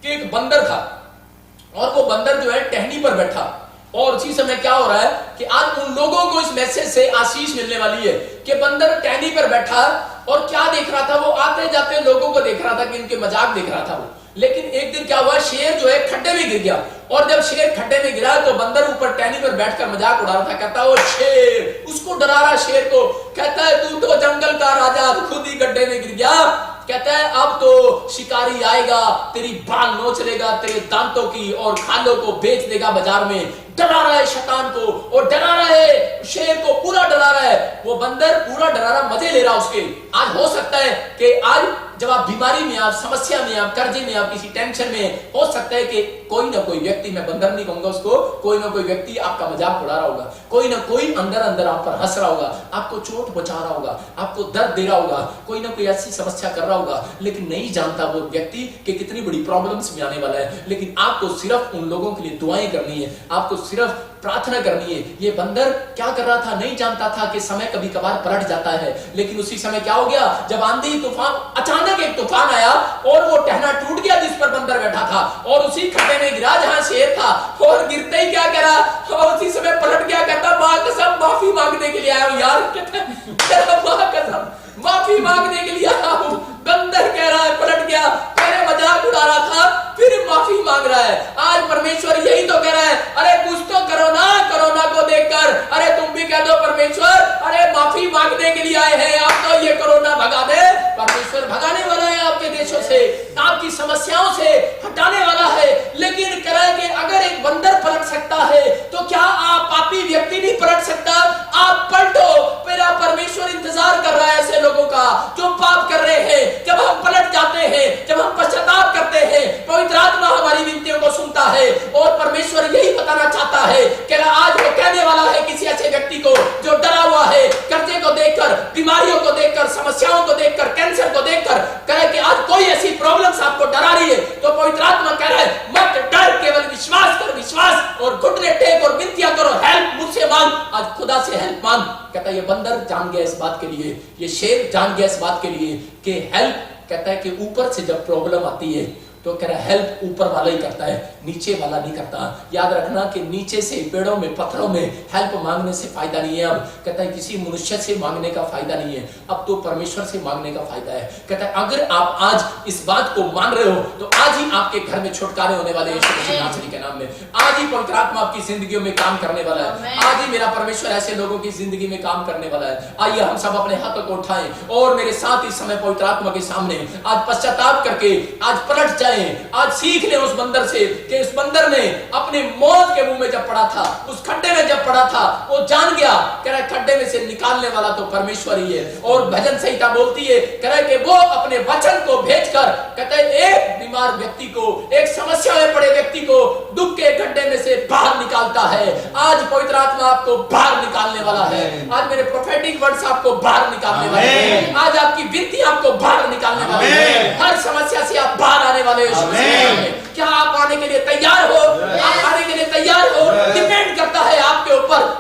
कि एक बंदर था और वो बंदर जो है टहनी पर बैठा, और उसी समय क्या हो रहा है कि आज उन लोगों को इस मैसेज से आशीष मिलने वाली है कि बंदर टहनी पर बैठा और क्या देख रहा था, वो आते जाते लोगों को देख रहा था कि इनके मजाक देख रहा था वो। लेकिन एक दिन क्या हुआ, शेर जो है खड्डे में गिर गया, और जब शेर खड्डे में गिरा तो बंदर ऊपर टहनी पर बैठकर मजाक उड़ा रहा था, कहता है ओ शेर, उसको डरा रहा शेर को, कहता है तू तो जंगल का राजा, खुद ही गड्ढे में गिर गया, कहता है अब तो शिकारी आएगा, तेरी बाल नोच लेगा, तेरे दांतों की और खालों को बेच देगा बाजार में। डरा रहा है शैतान को और डरा रहा है शेर को, पूरा डरा रहा है वो बंदर, पूरा डरा रहा, मजे ले रहा उसके। आज हो सकता है कि आज जब आप बीमारी में, आप समस्या में, आप कर्जे में, आप किसी टेंशन में, हो सकता है कि कोई ना कोई व्यक्ति, मैं बंदर नहीं कहूंगा उसको, कोई ना कोई व्यक्ति आपका मजाक उड़ा रहा होगा, कोई ना कोई अंदर अंदर आप पर हंस रहा होगा, आपको चोट पहुंचा रहा होगा, आपको दर्द दे रहा होगा, कोई ना कोई ऐसी समस्या कर रहा होगा, लेकिन नहीं जानता वो व्यक्ति कि कितनी बड़ी प्रॉब्लम्स में आने वाला है। लेकिन आपको सिर्फ उन लोगों के लिए दुआएं करनी है, आपको सिर्फ प्रार्थना करनी है। ये बंदर क्या कर रहा था, नहीं जानता था कि समय कभी कभार पलट जाता है, लेकिन उसी समय क्या हो गया, जब आंधी तूफान, अचानक एक तूफान आया और वो टहना टूट गया जिस पर बंदर बैठा था, और उसी खड्डे में गिरा जहां शेर था, और गिरते ही क्या करा, और उसी समय पलट गया, कहता मां कसम माफी मांगने के लिए आया हूं यार, कहता मां कसम माफी मांगने के लिए आया हूं। बंदर कह रहा है पलट गया, पहले मजाक उड़ा रहा था, फिर माफी मांग रहा है। आज परमेश्वर यही तो कह रहा है, अरे कुछ तो करो ना, कोरोना को देखकर, अरे तुम भी कह दो परमेश्वर, अरे माफी मांगने के लिए आए हैं आप, तो ये कोरोना भगा दे। परमेश्वर भगाने वाला है आपके देशों से, आपकी समस्याओं से हटाने वाला है। लेकिन कह रहा है कि अगर एक बंदर पलट सकता है तो क्या आप पापी व्यक्ति नहीं पलट सकता? आप पलटो, मेरा परमेश्वर इंतजार कर रहा है ऐसे लोगों का जो पाप कर रहे हैं। जब हम पलट जाते हैं, जब हम पश्चाताप करते हैं, पवित्र आत्मा हमारी विनतियों को सुनता है, और परमेश्वर यही बताना चाहता है कि आज वो कहने वाला है किसी ऐसे व्यक्ति को जो डरा हुआ है, कर्जे को देखकर, बीमारियों को देखकर, समस्याओं को देखकर, कैंसर को देखकर, कहे कि आज कोई ऐसी प्रॉब्लम्स आपको डरा रही है, तो पवित्र आत्मा कह रहा है मत डर, केवल विश्वास कर, विश्वास और घुटने टेक और विनतियां करो, हेल्प मुझसे मांग, आज खुदा से हेल्प मांग। कहता है ये बंदर जान गया इस बात के लिए, ये शेर जान गया इस बात के लिए कि हेल्प, कहता है कि ऊपर से जब प्रॉब्लम आती है तो कह रहा है हेल्प ऊपर वाला ही करता है, नीचे वाला नहीं करता। याद रखना कि नीचे से, पेड़ों में, पत्थरों में हेल्प मांगने से फायदा नहीं है। अब कहता है किसी मनुष्य से मांगने का फायदा नहीं है, अब तो परमेश्वर से मांगने का फायदा है। कहता है अगर आप आज इस बात को मान रहे हो तो आज ही आपके घर में छुटकारे होने वाले हैं यीशु मसीह नासरी के नाम में। आज ही पवित्र आत्मा आपकी जिंदगियों में काम करने वाला है, आज ही मेरा परमेश्वर ऐसे लोगों की जिंदगी में काम करने वाला है। आइए हम सब अपने हाथों को उठाएं और मेरे साथ इस समय पवित्र आत्मा के सामने आज पश्चाताप करके आज पलट जाएं, आज सीख ले उस बंदर से कि इस बंदर ने अपने मौत के मुंह में जब पड़ा था, उस खड्डे में जब पड़ा था, वो जान गया, कह रहा है खड्डे में से निकालने वाला तो परमेश्वर ही है। और भजन संहिता बोलती है, कह रहा है कि वो अपने वचन को भेजकर, कहता है एक बीमार व्यक्ति को, एक समस्या में पड़े व्यक्ति को दुख के गड्ढे में से बाहर निकालता है। आज पवित्र आत्मा आपको बाहर निकालने वाला है, आज मेरे प्रोफेटिक वर्ड्स आपको बाहर निकालने वाले हैं, आज आपकी विनती आपको बाहर निकालने वाली है, हर समस्या से आप बाहर आने वाले हैं। क्या आप आने के लिए तैयार हो? आप आने के लिए तैयार हो? डिपेंड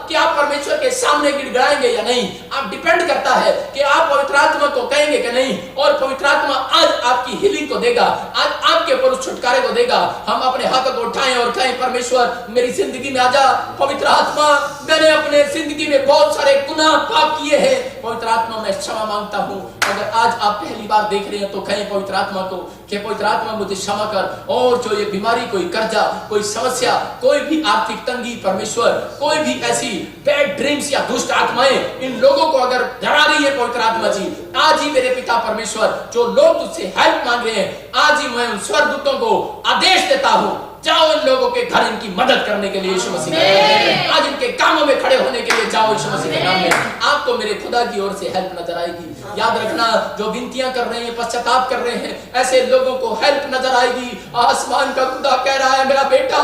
कि आप परमेश्वर के सामने गिड़गिड़ाएंगे या नहीं। आप डिपेंड करता है कि आप पवित्र आत्मा को कहेंगे कि नहीं। और पवित्र आत्मा आज आपकी हीलिंग को देगा, आज आपके ऊपर उस छुटकारे को देगा। हम अपने हाथों को उठाएं और कहें, परमेश्वर मेरी जिंदगी में आजा। पवित्र आत्मा, मैंने अपने जिंदगी में बहुत सारे गुनाह पाप किए हैं, पवित्र आत्मा मैं क्षमा मांगता हूं। अगर आज आप पहली बार देख रहे हैं तो कहें पवित्र आत्मा को कि पवित्र आत्मा मुझे क्षमा कर। और जो ये बीमारी, कोई कर्जा, कोई समस्या, कोई भी आर्थिक तंगी, परमेश्वर कोई भी ऐसी बैड ड्रीम्स या दुष्ट आत्माएं इन लोगों को अगर डरा रही है पवित्र आत्मा जी, आज ही मेरे पिता परमेश्वर, जो लोग तुझसे हेल्प मांग रहे हैं, आज ही मैं उन स्वर्गदूतों को आदेश देता हूं, जाओ इन लोगों के घर इनकी मदद करने के लिए यीशु मसीह के नाम में। आज इनके कामों में खड़े होने के लिए जाओ यीशु मसीह के नाम में। आपको मेरे खुदा की ओर से हेल्प नजर आएगी। याद रखना, जो विनतियां कर रहे हैं, पश्चाताप कर रहे हैं, ऐसे लोगों को हेल्प नजर आएगी। आसमान का खुदा कह रहा है, मेरा बेटा,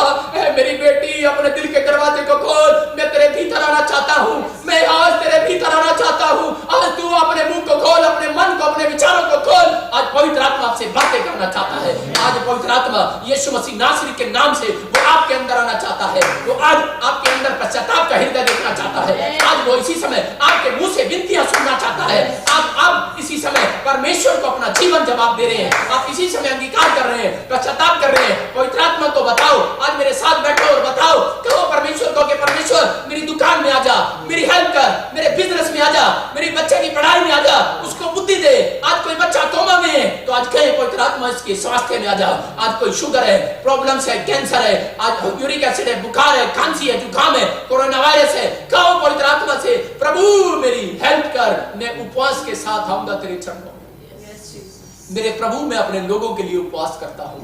मेरी बेटी, अपने दिल के दरवाजे को खोल, मैं तेरे भीतर आना चाहता हूँ, मैं आज तेरे भीतर आना चाहता हूँ। आज तू अपने मुंह को खोल, अपने मन को, अपने विचारों को खोल। आज पवित्र आत्मा आपसे बातें करना चाहता है। आज पवित्र आत्मा यीशु मसीह नासरी के नाम से वो आपके अंदर आना चाहता है। वो आज आपके अंदर पश्चाताप का हृदय देखना चाहता है। आज वो इसी समय आपके मुंह से विनतियां सुनना चाहता है। आप इसी समय परमेश्वर को अपना जीवन जवाब दे रहे हैं। आप इसी समय अंगीकार कर रहे हैं, पश्चाताप कर रहे हैं। पवित्र आत्मा को बताओ, आज मेरे साथ बैठो और बताओ, कहो परमेश्वर को कि परमेश्वर मेरी दुकान में आजा, मेरी हेल्प कर, मेरे बिजनेस में आजा, मेरी बच्चे की पढ़ाई में आजा, उसको बुद्धि दे। आज कोई बच्चा कोमा में है तो आज कहे पवित्र आत्मा इसके स्वास्थ्य में आजा। आज कोई शुगर है, प्रॉब्लम्स है, कैंसर है, आज यूरिक एसिड है, बुखार है, खांसी है, जुकाम है, कोरोना वायरस है, कहो पवित्र आत्मा से, प्रभु मेरी हेल्प कर। मैं उपवास के साथ आऊंगा तेरे चरणों में। मेरे प्रभु, मैं अपने लोगों के लिए उपवास करता हूं।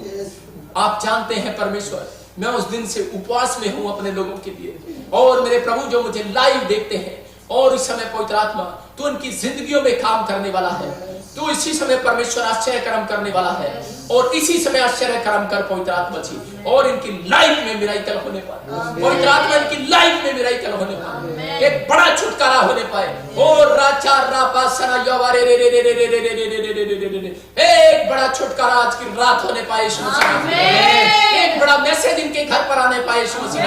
आप जानते हैं परमेश्वर, मैं उस दिन से उपवास में हूं अपने लोगों के लिए। और मेरे प्रभु जो मुझे लाइव देखते हैं, और इस समय पवित्र आत्मा तू उनकी जिंदगियों में काम करने वाला है। तू इसी समय परमेश्वर आश्चर्य कर्म करने वाला है। और इसी समय आश्चर्य कर्म कर पवित्र आत्मा जी, और इनकी लाइफ में मिराकल होने पाए। पवित्र आत्मा इनकी लाइफ में मिराकल होने पाए, एक बड़ा छुटकारा होने पाए। और राचा रापा सना यवारे रे रे रे रे रे रे रे रे रे रे रे रे, एक बड़ा छुटकारा आज की रात होने पाए यीशु मसीह। एक बड़ा मैसेज इनके घर पर आने पाए यीशु मसीह।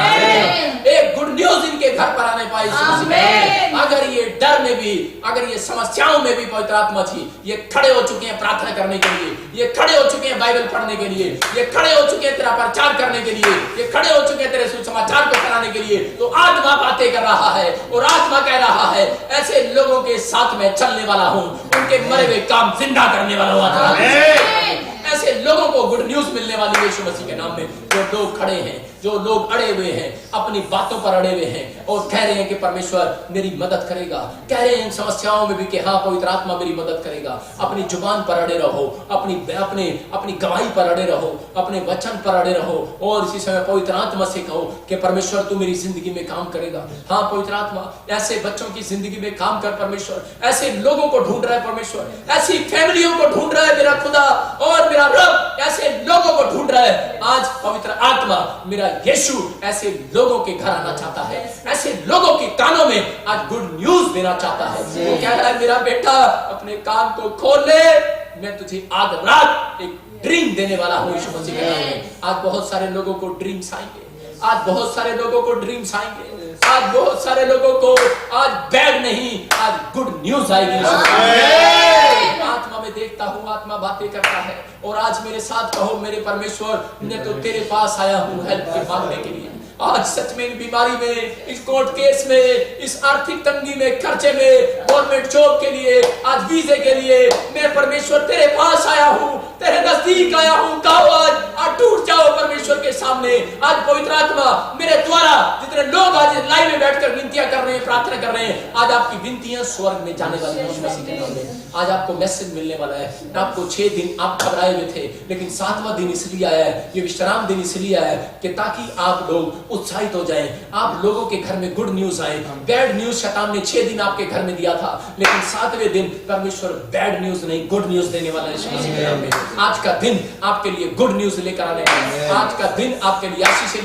एक गुड न्यूज इनके घर पर आने पाए यीशु मसीह। अगर ये डर में भी, अगर ये समस्याओं में भी पवित्र आत्मा जी, ये खड़े हो चुके हैं प्रार्थना करने के लिए, ये खड़े हो चुके हैं बाइबल पढ़ने के लिए, ये खड़े हो चुके हैं तेरा प्रचार करने के लिए, ये खड़े हो चुके हैं तेरे सुसमाचार को फैलाने के लिए, तो आत्मा बातें कर रहा है और आत्मा कह रहा है, ऐसे लोगों के साथ मैं चलने वाला हूं, उनके मरे हुए काम जिंदा करने वाला हूं। ऐसे लोगों को गुड न्यूज मिलने वाली है यीशु मसीह के नाम में। जो लोग खड़े हैं, जो लोग अड़े हुए हैं, अपनी बातों पर अड़े हुए हैं और कह रहे हैं कि परमेश्वर मेरी मदद करेगा, कह रहे हैं इन समस्याओं में भी कि हाँ पवित्र आत्मा मेरी मदद करेगा। अपनी जुबान पर अड़े रहो, अपनी गवाही पर अड़े रहो, अपने वचन पर अड़े रहो, और इसी समय पवित्र आत्मा से कहो कि परमेश्वर तू मेरी जिंदगी में काम करेगा। हाँ पवित्र आत्मा, ऐसे बच्चों की जिंदगी में काम कर परमेश्वर, ऐसे लोगों को ढूंढ रहा है परमेश्वर, ऐसी फैमिलियों को ढूंढ रहा है मेरा खुदा, और मेरा रब ऐसे लोगों को ढूंढ रहा है। आज पवित्र आत्मा मेरा यीशु ऐसे लोगों के घर आना चाहता है, ऐसे लोगों के कानों में आज गुड न्यूज देना चाहता है। वो कह रहा है मेरा बेटा अपने कान को खोल ले, मैं तुझे आज रात एक ड्रीम देने वाला हूं यीशु मसीह के नाम में। आज बहुत सारे लोगों को ड्रीम्स आएंगे, आज बहुत सारे लोगों को ड्रीम्स आएंगे, आज बहुत सारे लोगों को आज बैड नहीं, आज गुड न्यूज आएगी। आत्मा में देखता हूँ, आत्मा बातें करता है। और आज मेरे साथ कहो, मेरे परमेश्वर, मैं तो तेरे पास आया हूँ हेल्प के मांगने के लिए। आज सच में इन बीमारी में, इस कोर्ट केस में, इस आर्थिक तंगी में, खर्चे में, गवर्नमेंट जॉब के लिए, आज वीजे के लिए, मैं परमेश्वर तेरे पास आया हूँ, तेरे नजदीक आया हूँ। कहो आज टूट जाओ परमेश्वर के सामने। आज पवित्र आत्मा मेरे द्वारा जितने लोग आज लाइव में बैठकर विनतियां कर रहे हैं, प्रार्थना कर रहे हैं, आज आपकी विनतियां स्वर्ग में जाने वाली है यीशु मसीह के नाम में। आज आपको मैसेज मिलने वाला है। आपको 6 दिन आप घबराए हुए थे, लेकिन 7वां दिन इसलिए आया है, ये विश्राम दिन इसलिए आया है कि ताकि आप लोग उत्साहित हो जाएं, आप लोगों के घर में गुड न्यूज आए। बैड न्यूज शैतान ने 6 दिन आपके घर में दिया था, लेकिन 7वें दिन परमेश्वर बैड न्यूज नहीं, गुड न्यूज देने वाला है यीशु मसीह के नाम में। आज का दिन आपके लिए गुड न्यूज लेकर आने वाला है। आज का दिन आपके लिए आशीष